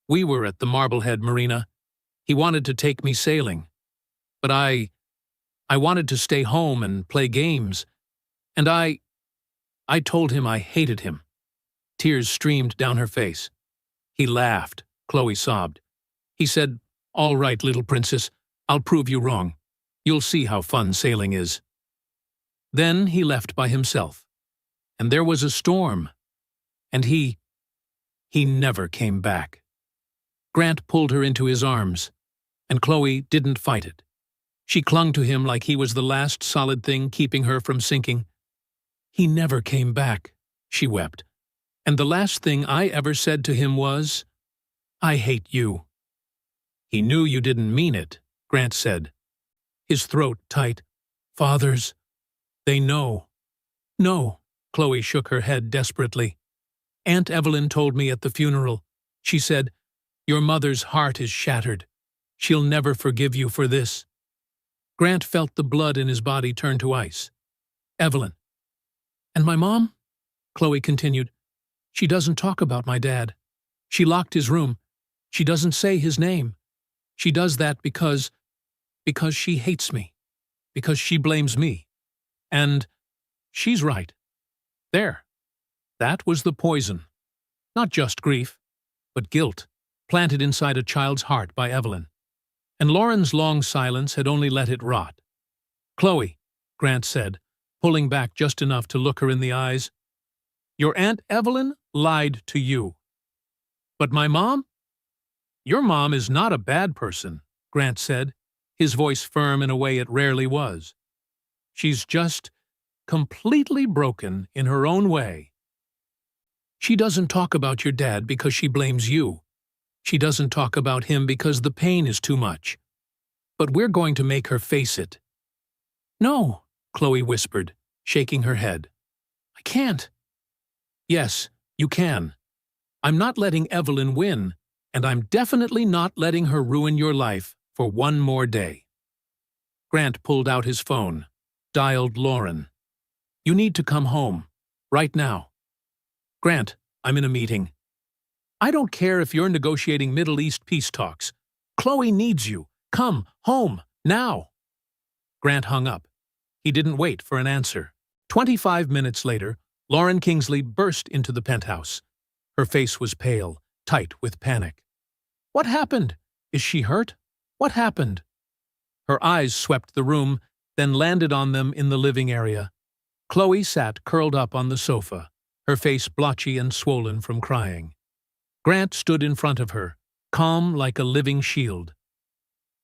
we were at the Marblehead Marina. He wanted to take me sailing. But I wanted to stay home and play games. And I told him I hated him." Tears streamed down her face. "He laughed," Chloe sobbed. "He said, 'All right, little princess, I'll prove you wrong. You'll see how fun sailing is.' Then he left by himself. And there was a storm. And he never came back." Grant pulled her into his arms, and Chloe didn't fight it. She clung to him like he was the last solid thing keeping her from sinking. "He never came back," she wept. "And the last thing I ever said to him was, 'I hate you.'" "He knew you didn't mean it," Grant said, his throat tight. "Fathers, they know." "No," Chloe shook her head desperately. "Aunt Evelyn told me at the funeral. She said, 'Your mother's heart is shattered. She'll never forgive you for this.'" Grant felt the blood in his body turn to ice. "Evelyn." "And my mom?" Chloe continued. "She doesn't talk about my dad. She locked his room. She doesn't say his name. She does that because she hates me. Because she blames me. And she's right. There. That was the poison. Not just grief, but guilt, planted inside a child's heart by Evelyn. And Lauren's long silence had only let it rot. "Chloe," Grant said, pulling back just enough to look her in the eyes. "Your Aunt Evelyn lied to you. But my mom? Your mom is not a bad person," Grant said, his voice firm in a way it rarely was. "She's just completely broken in her own way. She doesn't talk about your dad because she blames you. She doesn't talk about him because the pain is too much. But we're going to make her face it." "No," Chloe whispered, shaking her head. "I can't." "Yes, you can. I'm not letting Evelyn win, and I'm definitely not letting her ruin your life for one more day." Grant pulled out his phone, dialed Lauren. "You need to come home, right now." "Grant, I'm in a meeting." "I don't care if you're negotiating Middle East peace talks. Chloe needs you. Come home, now." Grant hung up. He didn't wait for an answer. 25 minutes later, Lauren Kingsley burst into the penthouse. Her face was pale, tight with panic. "What happened? Is she hurt? What happened?" Her eyes swept the room, then landed on them in the living area. Chloe sat curled up on the sofa, her face blotchy and swollen from crying. Grant stood in front of her, calm like a living shield.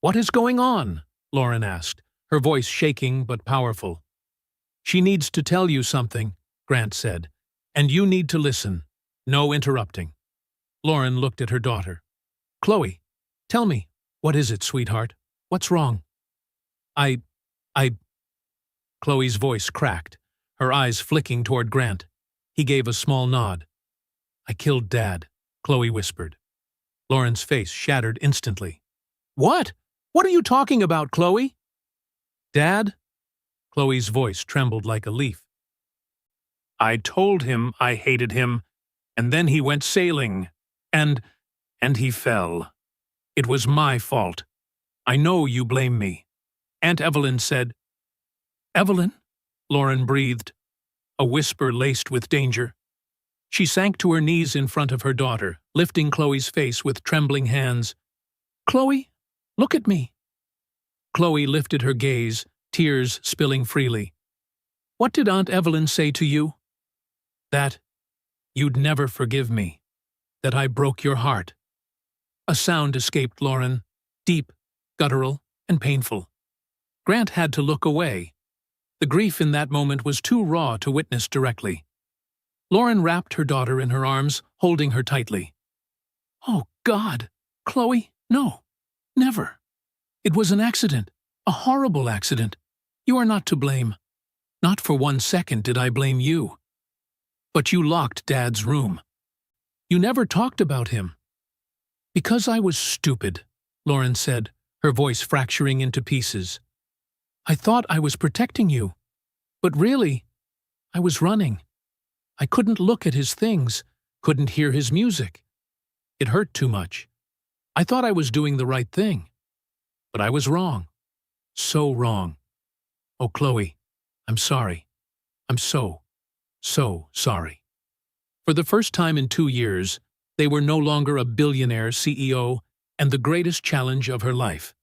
"What is going on?" Lauren asked, her voice shaking but powerful. "She needs to tell you something," Grant said, "and you need to listen. No interrupting." Lauren looked at her daughter. "Chloe, tell me, what is it, sweetheart? What's wrong?" I... Chloe's voice cracked, her eyes flicking toward Grant. He gave a small nod. "I killed Dad," Chloe whispered. Lauren's face shattered instantly. "What? What are you talking about, Chloe?" "Dad?" Chloe's voice trembled like a leaf. "I told him I hated him, and then he went sailing, and he fell. It was my fault. I know you blame me. Aunt Evelyn said—" "Evelyn?" Lauren breathed, a whisper laced with danger. She sank to her knees in front of her daughter, lifting Chloe's face with trembling hands. "Chloe, look at me." Chloe lifted her gaze, tears spilling freely. "What did Aunt Evelyn say to you?" "That you'd never forgive me. That I broke your heart." A sound escaped Lauren, deep, guttural, and painful. Grant had to look away. The grief in that moment was too raw to witness directly. Lauren wrapped her daughter in her arms, holding her tightly. "Oh, God! Chloe, no! Never! It was an accident, a horrible accident. You are not to blame. Not for 1 second did I blame you. But you locked Dad's room. You never talked about him." "Because I was stupid," Lauren said, her voice fracturing into pieces. "I thought I was protecting you. But really, I was running. I couldn't look at his things, couldn't hear his music. It hurt too much. I thought I was doing the right thing. But I was wrong. So wrong. Oh, Chloe, I'm sorry. I'm so sorry." For the first time in 2 years, they were no longer a billionaire CEO and the greatest challenge of her life.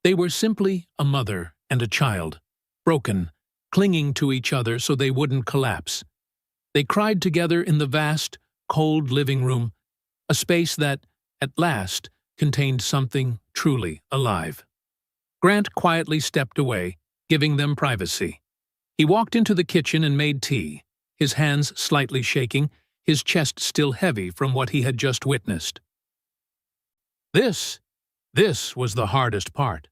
They were simply a mother and a child, broken, clinging to each other so they wouldn't collapse. They cried together in the vast, cold living room, a space that, at last, contained something truly alive. Grant quietly stepped away, giving them privacy. He walked into the kitchen and made tea, his hands slightly shaking, his chest still heavy from what he had just witnessed. This was the hardest part.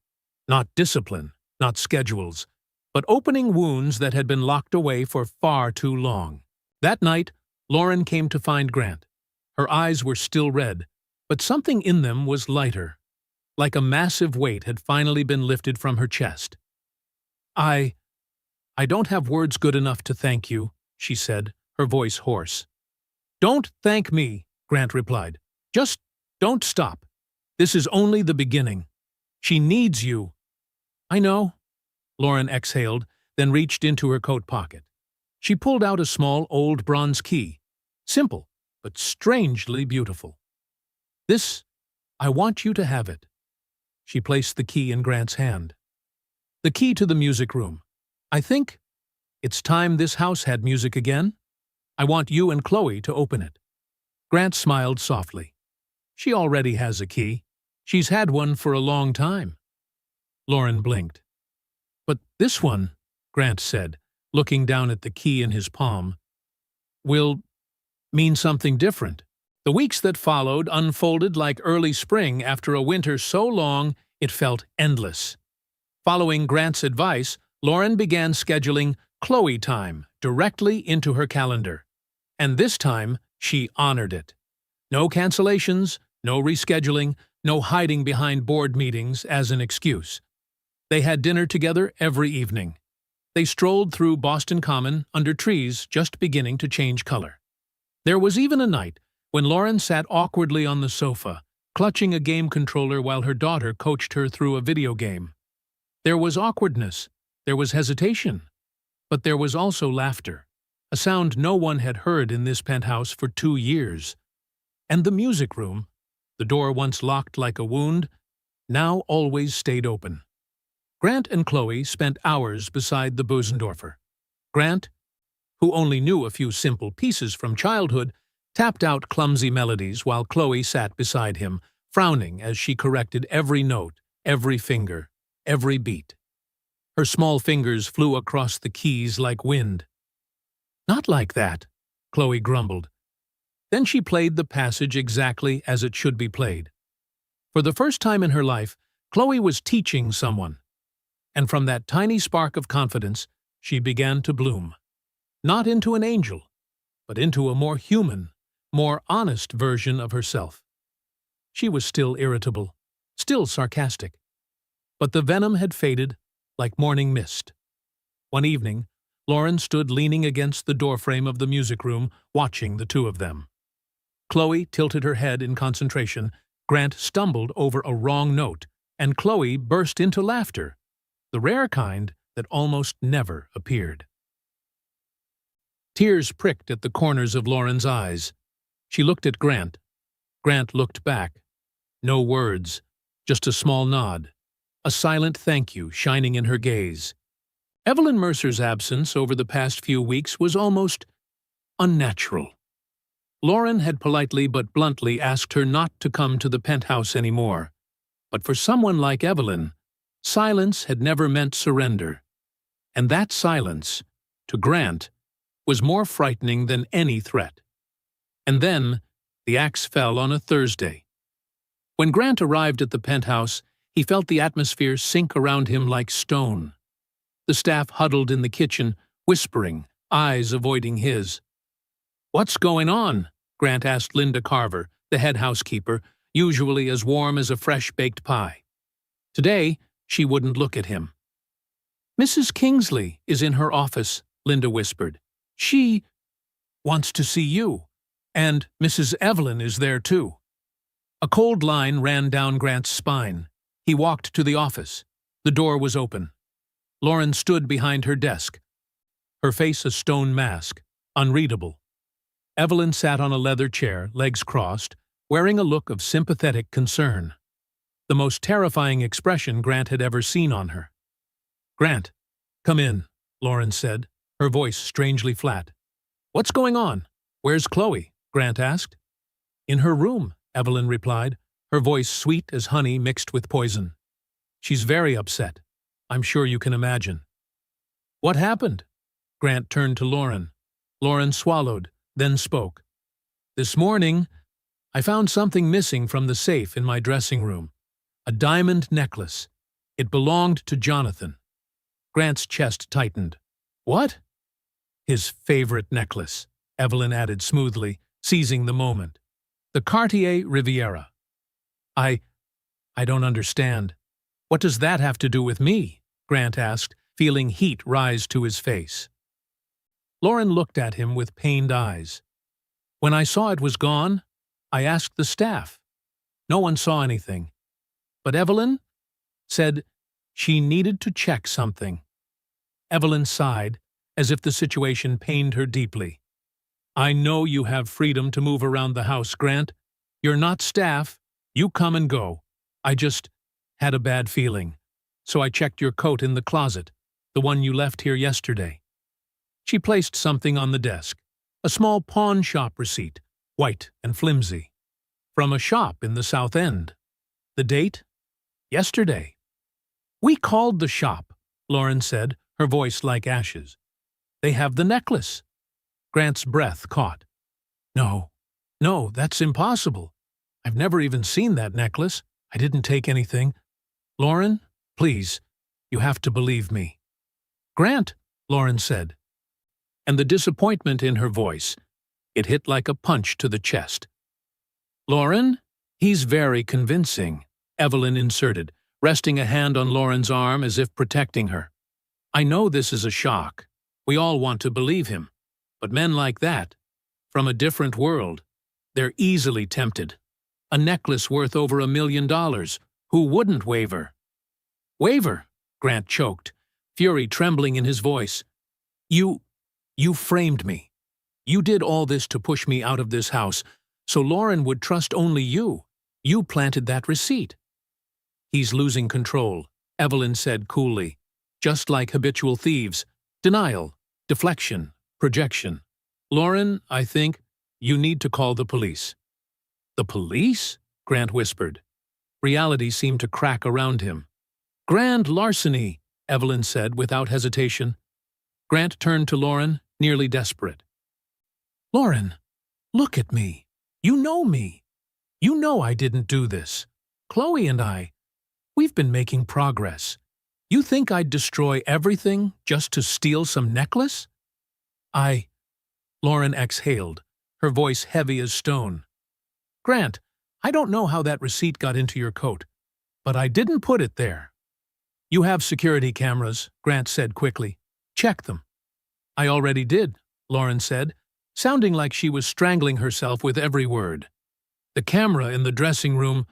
Not discipline, not schedules, but opening wounds that had been locked away for far too long. That night, Lauren came to find Grant. Her eyes were still red, but something in them was lighter, like a massive weight had finally been lifted from her chest. I don't have words good enough to thank you," she said, her voice hoarse. "Don't thank me," Grant replied. "Just don't stop. This is only the beginning. She needs you." "I know," Lauren exhaled, then reached into her coat pocket. She pulled out a small old bronze key, simple but strangely beautiful. I want you to have it." She placed the key in Grant's hand. "The key to the music room. I think It's time this house had music again. I want you and Chloe to open it." Grant smiled softly. "She already has a key. She's had one for a long time." Lauren blinked. "But this one," Grant said, looking down at the key in his palm, "will mean something different." The weeks that followed unfolded like early spring after a winter so long it felt endless. Following Grant's advice, Lauren began scheduling Chloe time directly into her calendar. And this time, she honored it. No cancellations, no rescheduling, no hiding behind board meetings as an excuse. They had dinner together every evening. They strolled through Boston Common under trees just beginning to change color. There was even a night when Lauren sat awkwardly on the sofa, clutching a game controller while her daughter coached her through a video game. There was awkwardness, there was hesitation, but there was also laughter, a sound no one had heard in this penthouse for 2 years. And the music room, the door once locked like a wound, now always stayed open. Grant and Chloe spent hours beside the Bösendorfer. Grant, who only knew a few simple pieces from childhood, tapped out clumsy melodies while Chloe sat beside him, frowning as she corrected every note, every finger, every beat. Her small fingers flew across the keys like wind. "Not like that," Chloe grumbled. Then she played the passage exactly as it should be played. For the first time in her life, Chloe was teaching someone. And from that tiny spark of confidence, she began to bloom. Not into an angel, but into a more human, more honest version of herself. She was still irritable, still sarcastic. But the venom had faded like morning mist. One evening, Lauren stood leaning against the doorframe of the music room, watching the two of them. Chloe tilted her head in concentration, Grant stumbled over a wrong note, and Chloe burst into laughter, the rare kind that almost never appeared. Tears pricked at the corners of Lauren's eyes. She looked at Grant. Grant looked back. No words, just a small nod, a silent thank you shining in her gaze. Evelyn Mercer's absence over the past few weeks was almost unnatural. Lauren had politely but bluntly asked her not to come to the penthouse anymore. But for someone like Evelyn, silence had never meant surrender. And that silence, to Grant, was more frightening than any threat. And then, the axe fell on a Thursday. When Grant arrived at the penthouse, he felt the atmosphere sink around him like stone. The staff huddled in the kitchen, whispering, eyes avoiding his. "What's going on?" Grant asked Linda Carver, the head housekeeper, usually as warm as a fresh-baked pie. Today, she wouldn't look at him. "Mrs. Kingsley is in her office," Linda whispered. "She wants to see you. And Mrs. Evelyn is there too." A cold line ran down Grant's spine. He walked to the office. The door was open. Lauren stood behind her desk, her face a stone mask, unreadable. Evelyn sat on a leather chair, legs crossed, wearing a look of sympathetic concern. The most terrifying expression Grant had ever seen on her. "Grant, come in," Lauren said, her voice strangely flat. "What's going on? Where's Chloe?" Grant asked. "In her room," Evelyn replied, her voice sweet as honey mixed with poison. "She's very upset. I'm sure you can imagine." "What happened?" Grant turned to Lauren. Lauren swallowed, then spoke. "This morning, I found something missing from the safe in my dressing room. A diamond necklace. It belonged to Jonathan." Grant's chest tightened. "What?" "His favorite necklace," Evelyn added smoothly, seizing the moment. "The Cartier Riviera." I don't understand. What does that have to do with me?" Grant asked, feeling heat rise to his face. Lauren looked at him with pained eyes. "When I saw it was gone, I asked the staff. No one saw anything. But Evelyn said she needed to check something." Evelyn sighed, as if the situation pained her deeply. "I know you have freedom to move around the house, Grant. You're not staff. You come and go. I just had a bad feeling. So I checked your coat in the closet, the one you left here yesterday." She placed something on the desk, a small pawn shop receipt, white and flimsy, from a shop in the South End. The date? Yesterday. "We called the shop," Lauren said, her voice like ashes. "They have the necklace." Grant's breath caught. No, that's impossible. I've never even seen that necklace. I didn't take anything. Lauren, please, you have to believe me." "Grant," Lauren said. And the disappointment in her voice, it hit like a punch to the chest. "Lauren, he's very convincing," Evelyn inserted, resting a hand on Lauren's arm as if protecting her. "I know this is a shock. We all want to believe him. But men like that, from a different world, they're easily tempted. A necklace worth over $1 million. Who wouldn't waver?" "Waver?" Grant choked, fury trembling in his voice. You framed me. You did all this to push me out of this house, so Lauren would trust only you. You planted that receipt." "He's losing control," Evelyn said coolly. "Just like habitual thieves. Denial, deflection, projection. Lauren, I think you need to call the police." "The police?" Grant whispered. Reality seemed to crack around him. "Grand larceny," Evelyn said without hesitation. Grant turned to Lauren, nearly desperate. "Lauren, look at me. You know me. You know I didn't do this. Chloe and we've been making progress. You think I'd destroy everything just to steal some necklace?" Lauren exhaled, her voice heavy as stone. "Grant, I don't know how that receipt got into your coat, but I didn't put it there." "You have security cameras," Grant said quickly. "Check them." "I already did," Lauren said, sounding like she was strangling herself with every word. "The camera in the dressing room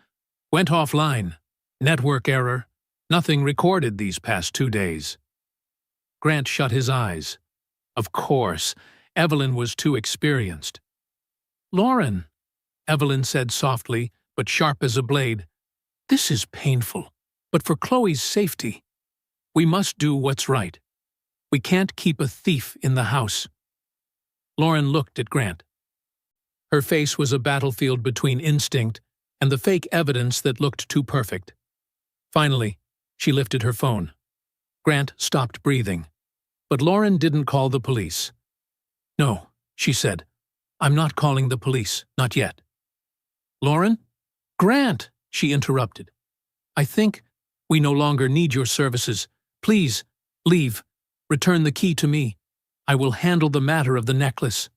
went offline. Network error. Nothing recorded these past 2 days." Grant shut his eyes. Of course, Evelyn was too experienced. "Lauren," Evelyn said softly, but sharp as a blade, "this is painful, but for Chloe's safety, we must do what's right. We can't keep a thief in the house." Lauren looked at Grant. Her face was a battlefield between instinct and the fake evidence that looked too perfect. Finally, she lifted her phone. Grant stopped breathing. But Lauren didn't call the police. "No," she said. "I'm not calling the police, not yet." "Lauren?" "Grant," she interrupted. "I think we no longer need your services. Please, leave. Return the key to me. I will handle the matter of the necklace."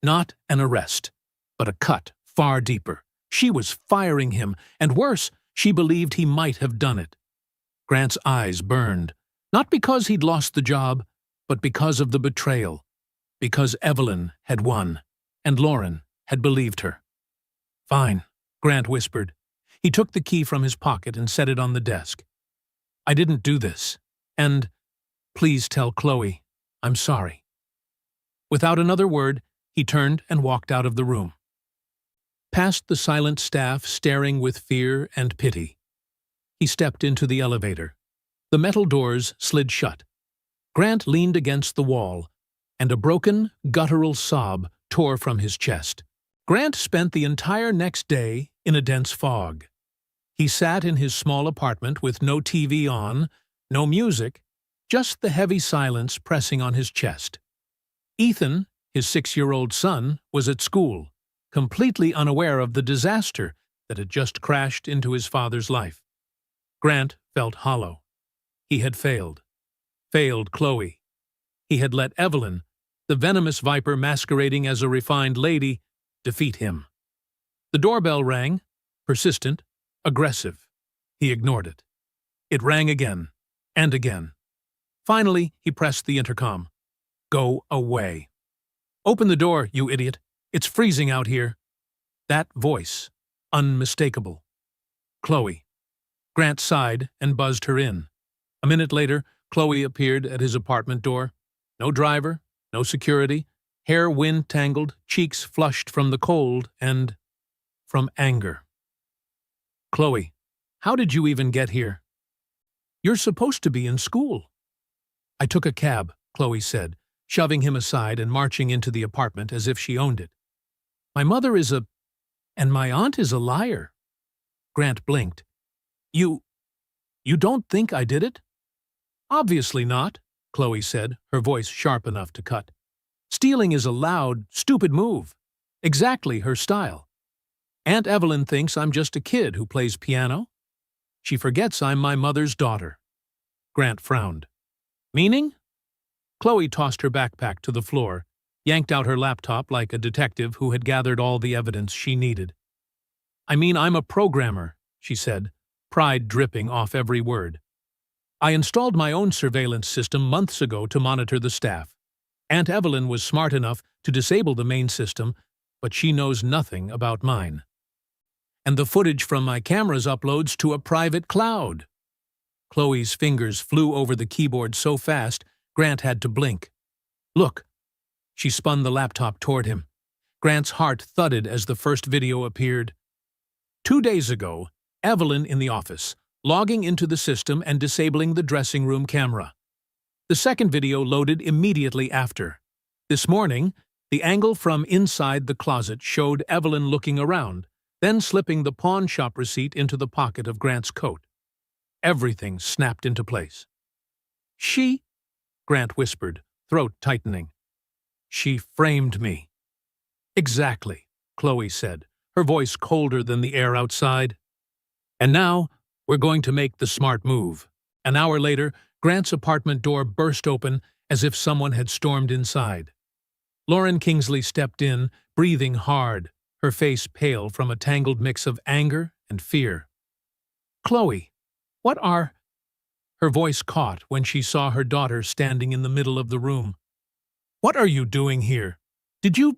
Not an arrest, but a cut far deeper. She was firing him, and worse, she believed he might have done it. Grant's eyes burned, not because he'd lost the job, but because of the betrayal. Because Evelyn had won, and Lauren had believed her. "Fine," Grant whispered. He took the key from his pocket and set it on the desk. "I didn't do this, and please tell Chloe I'm sorry." Without another word, he turned and walked out of the room. Past the silent staff staring with fear and pity, he stepped into the elevator. The metal doors slid shut. Grant leaned against the wall, and a broken, guttural sob tore from his chest. Grant spent the entire next day in a dense fog. He sat in his small apartment with no TV on, no music, just the heavy silence pressing on his chest. Ethan, his 6-year-old son, was at school, completely unaware of the disaster that had just crashed into his father's life. Grant felt hollow. He had failed. Failed Chloe. He had let Evelyn, the venomous viper masquerading as a refined lady, defeat him. The doorbell rang, persistent, aggressive. He ignored it. It rang again, and again. Finally, he pressed the intercom. "Go away." "Open the door, you idiot. It's freezing out here." That voice, unmistakable. Chloe. Grant sighed and buzzed her in. A minute later, Chloe appeared at his apartment door. No driver, no security, hair wind-tangled, cheeks flushed from the cold and from anger. "Chloe, how did you even get here?" "You're supposed to be in school." "I took a cab," Chloe said. shoving him aside and marching into the apartment as if she owned it. My mother is and my aunt is a liar. Grant blinked. You don't think I did it? Obviously not, Chloe said, her voice sharp enough to cut. Stealing is a loud, stupid move. Exactly her style. Aunt Evelyn thinks I'm just a kid who plays piano. She forgets I'm my mother's daughter. Grant frowned. Meaning? Chloe tossed her backpack to the floor, yanked out her laptop like a detective who had gathered all the evidence she needed. I mean, I'm a programmer, she said, pride dripping off every word. I installed my own surveillance system months ago to monitor the staff. Aunt Evelyn was smart enough to disable the main system, but she knows nothing about mine. And the footage from my cameras uploads to a private cloud. Chloe's fingers flew over the keyboard so fast, Grant had to blink. Look. She spun the laptop toward him. Grant's heart thudded as the first video appeared. 2 days ago, Evelyn in the office, logging into the system and disabling the dressing room camera. The second video loaded immediately after. This morning, the angle from inside the closet showed Evelyn looking around, then slipping the pawn shop receipt into the pocket of Grant's coat. Everything snapped into place. She, Grant whispered, throat tightening. She framed me. Exactly, Chloe said, her voice colder than the air outside. And now, we're going to make the smart move. An hour later, Grant's apartment door burst open as if someone had stormed inside. Lauren Kingsley stepped in, breathing hard, her face pale from a tangled mix of anger and fear. Chloe, what are... Her voice caught when she saw her daughter standing in the middle of the room. What are you doing here? Did you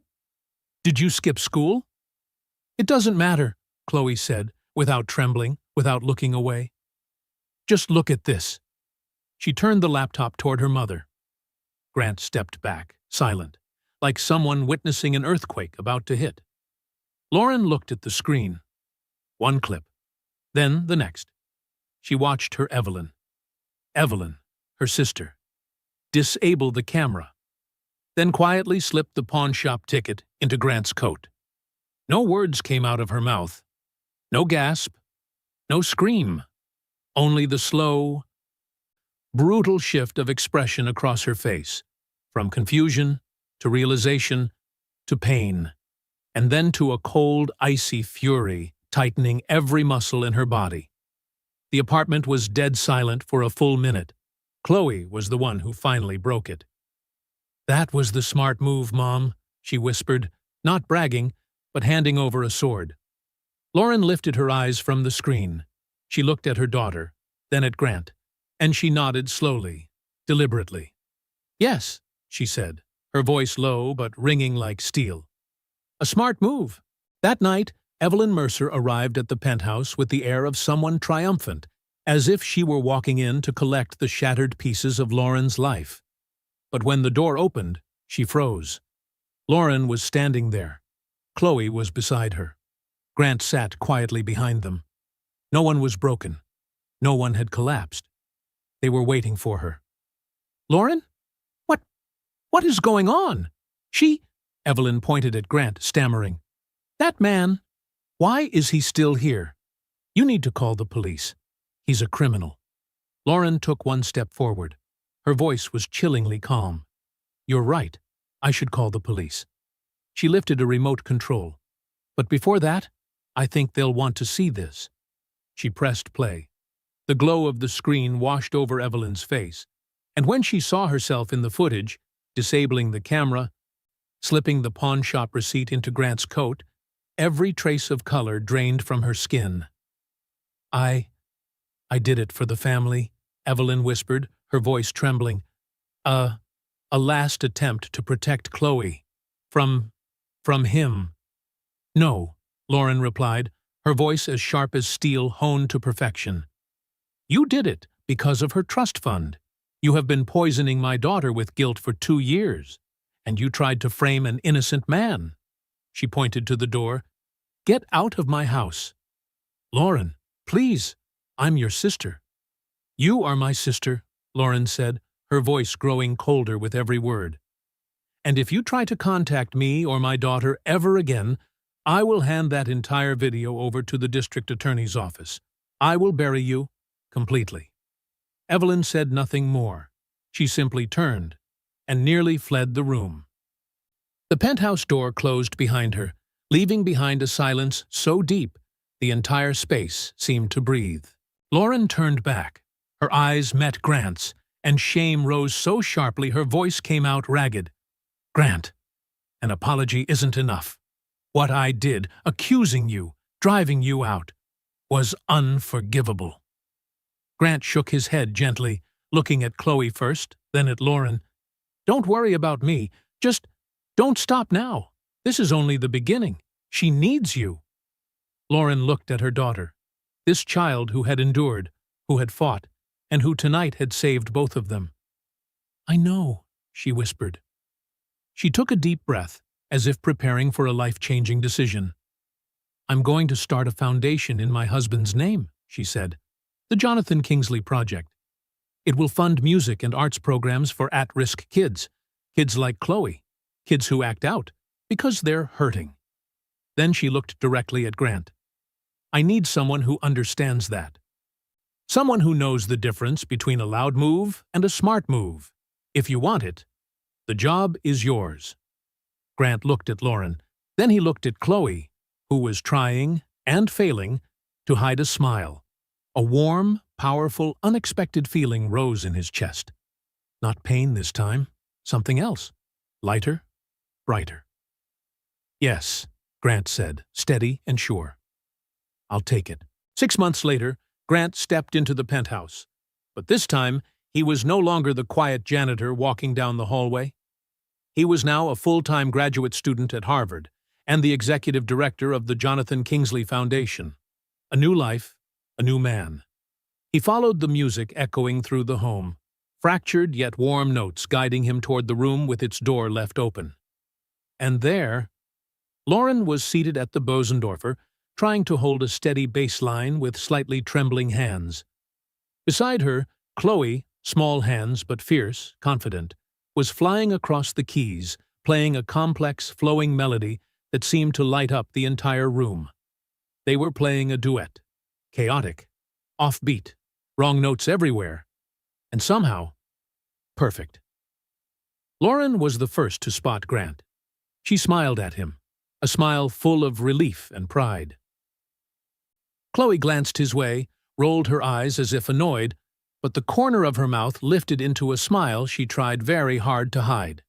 skip school? It doesn't matter, Chloe said, without trembling, without looking away. Just look at this. She turned the laptop toward her mother. Grant stepped back, silent, like someone witnessing an earthquake about to hit. Lauren looked at the screen. One clip, then the next. She watched her Evelyn, her sister, disable the camera, then quietly slipped the pawn shop ticket into Grant's coat. No words came out of her mouth. No gasp, no scream, only the slow, brutal shift of expression across her face, from confusion to realization to pain, and then to a cold, icy fury tightening every muscle in her body. The apartment was dead silent for a full minute. Chloe was the one who finally broke it. That was the smart move, Mom, she whispered, not bragging, but handing over a sword. Lauren lifted her eyes from the screen. She looked at her daughter, then at Grant, and she nodded slowly, deliberately. Yes, she said, her voice low but ringing like steel. A smart move. That night, Evelyn Mercer arrived at the penthouse with the air of someone triumphant, as if she were walking in to collect the shattered pieces of Lauren's life. But when the door opened, she froze. Lauren was standing there. Chloe was beside her. Grant sat quietly behind them. No one was broken. No one had collapsed. They were waiting for her. Lauren? What is going on? Evelyn pointed at Grant, stammering. That man, why is he still here? You need to call the police. He's a criminal. Lauren took one step forward. Her voice was chillingly calm. You're right. I should call the police. She lifted a remote control. But before that, I think they'll want to see this. She pressed play. The glow of the screen washed over Evelyn's face, and when she saw herself in the footage, disabling the camera, slipping the pawn shop receipt into Grant's coat, every trace of color drained from her skin. I did it for the family, Evelyn whispered, her voice trembling. A last attempt to protect Chloe. From him. No, Lauren replied, her voice as sharp as steel honed to perfection. You did it because of her trust fund. You have been poisoning my daughter with guilt for 2 years, and you tried to frame an innocent man. She pointed to the door. Get out of my house. Lauren, please, I'm your sister. You are my sister, Lauren said, her voice growing colder with every word. And if you try to contact me or my daughter ever again, I will hand that entire video over to the district attorney's office. I will bury you completely." Evelyn said nothing more. She simply turned and nearly fled the room. The penthouse door closed behind her, leaving behind a silence so deep the entire space seemed to breathe. Lauren turned back. Her eyes met Grant's, and shame rose so sharply her voice came out ragged. "Grant, an apology isn't enough. What I did, accusing you, driving you out, was unforgivable." Grant shook his head gently, looking at Chloe first, then at Lauren. "Don't worry about me. Just don't stop now. This is only the beginning. She needs you." Lauren looked at her daughter, this child who had endured, who had fought, and who tonight had saved both of them. "I know," she whispered. She took a deep breath, as if preparing for a life-changing decision. "I'm going to start a foundation in my husband's name," she said. "The Jonathan Kingsley Project. It will fund music and arts programs for at-risk kids, kids like Chloe, kids who act out, because they're hurting." Then she looked directly at Grant. "I need someone who understands that. Someone who knows the difference between a loud move and a smart move. If you want it, the job is yours." Grant looked at Lauren. Then he looked at Chloe, who was trying, and failing, to hide a smile. A warm, powerful, unexpected feeling rose in his chest. Not pain this time, something else. Lighter, brighter. "Yes," Grant said, steady and sure. "I'll take it." 6 months later, Grant stepped into the penthouse. But this time, he was no longer the quiet janitor walking down the hallway. He was now a full-time graduate student at Harvard and the executive director of the Jonathan Kingsley Foundation. A new life, a new man. He followed the music echoing through the home, fractured yet warm notes guiding him toward the room with its door left open. And there, Lauren was seated at the Bosendorfer, trying to hold a steady bass line with slightly trembling hands. Beside her, Chloe, small hands but fierce, confident, was flying across the keys, playing a complex, flowing melody that seemed to light up the entire room. They were playing a duet. Chaotic, offbeat, wrong notes everywhere, and somehow, perfect. Lauren was the first to spot Grant. She smiled at him, a smile full of relief and pride. Chloe glanced his way, rolled her eyes as if annoyed, but the corner of her mouth lifted into a smile she tried very hard to hide.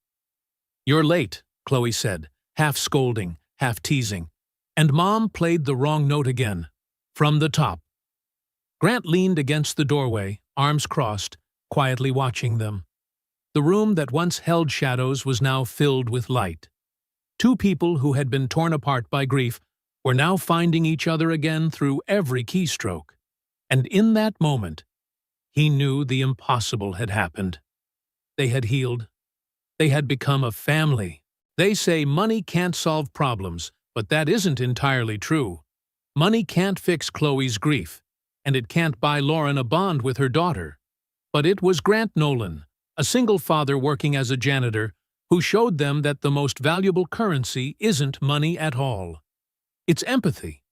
"You're late," Chloe said, half scolding, half teasing, and Mom played the wrong note again, from the top. Grant leaned against the doorway, arms crossed, quietly watching them. The room that once held shadows was now filled with light. Two people who had been torn apart by grief were now finding each other again through every keystroke. And in that moment, he knew the impossible had happened. They had healed. They had become a family. They say money can't solve problems, but that isn't entirely true. Money can't fix Chloe's grief, and it can't buy Lauren a bond with her daughter. But it was Grant Nolan, a single father working as a janitor, who showed them that the most valuable currency isn't money at all. It's empathy.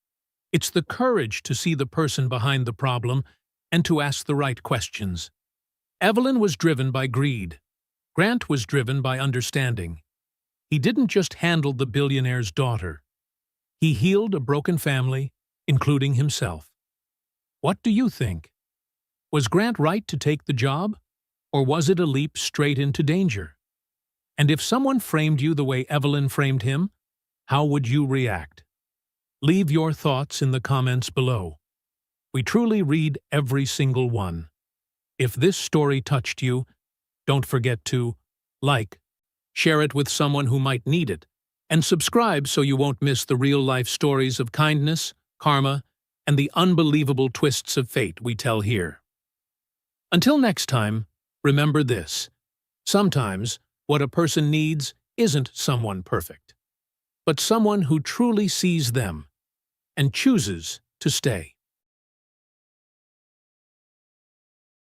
It's the courage to see the person behind the problem and to ask the right questions. Evelyn was driven by greed. Grant was driven by understanding. He didn't just handle the billionaire's daughter. He healed a broken family, including himself. What do you think? Was Grant right to take the job, or was it a leap straight into danger? And if someone framed you the way Evelyn framed him, how would you react? Leave your thoughts in the comments below. We truly read every single one. If this story touched you, don't forget to like, share it with someone who might need it, and subscribe so you won't miss the real-life stories of kindness, karma, and the unbelievable twists of fate we tell here. Until next time, remember this. Sometimes, what a person needs isn't someone perfect, but someone who truly sees them and chooses to stay.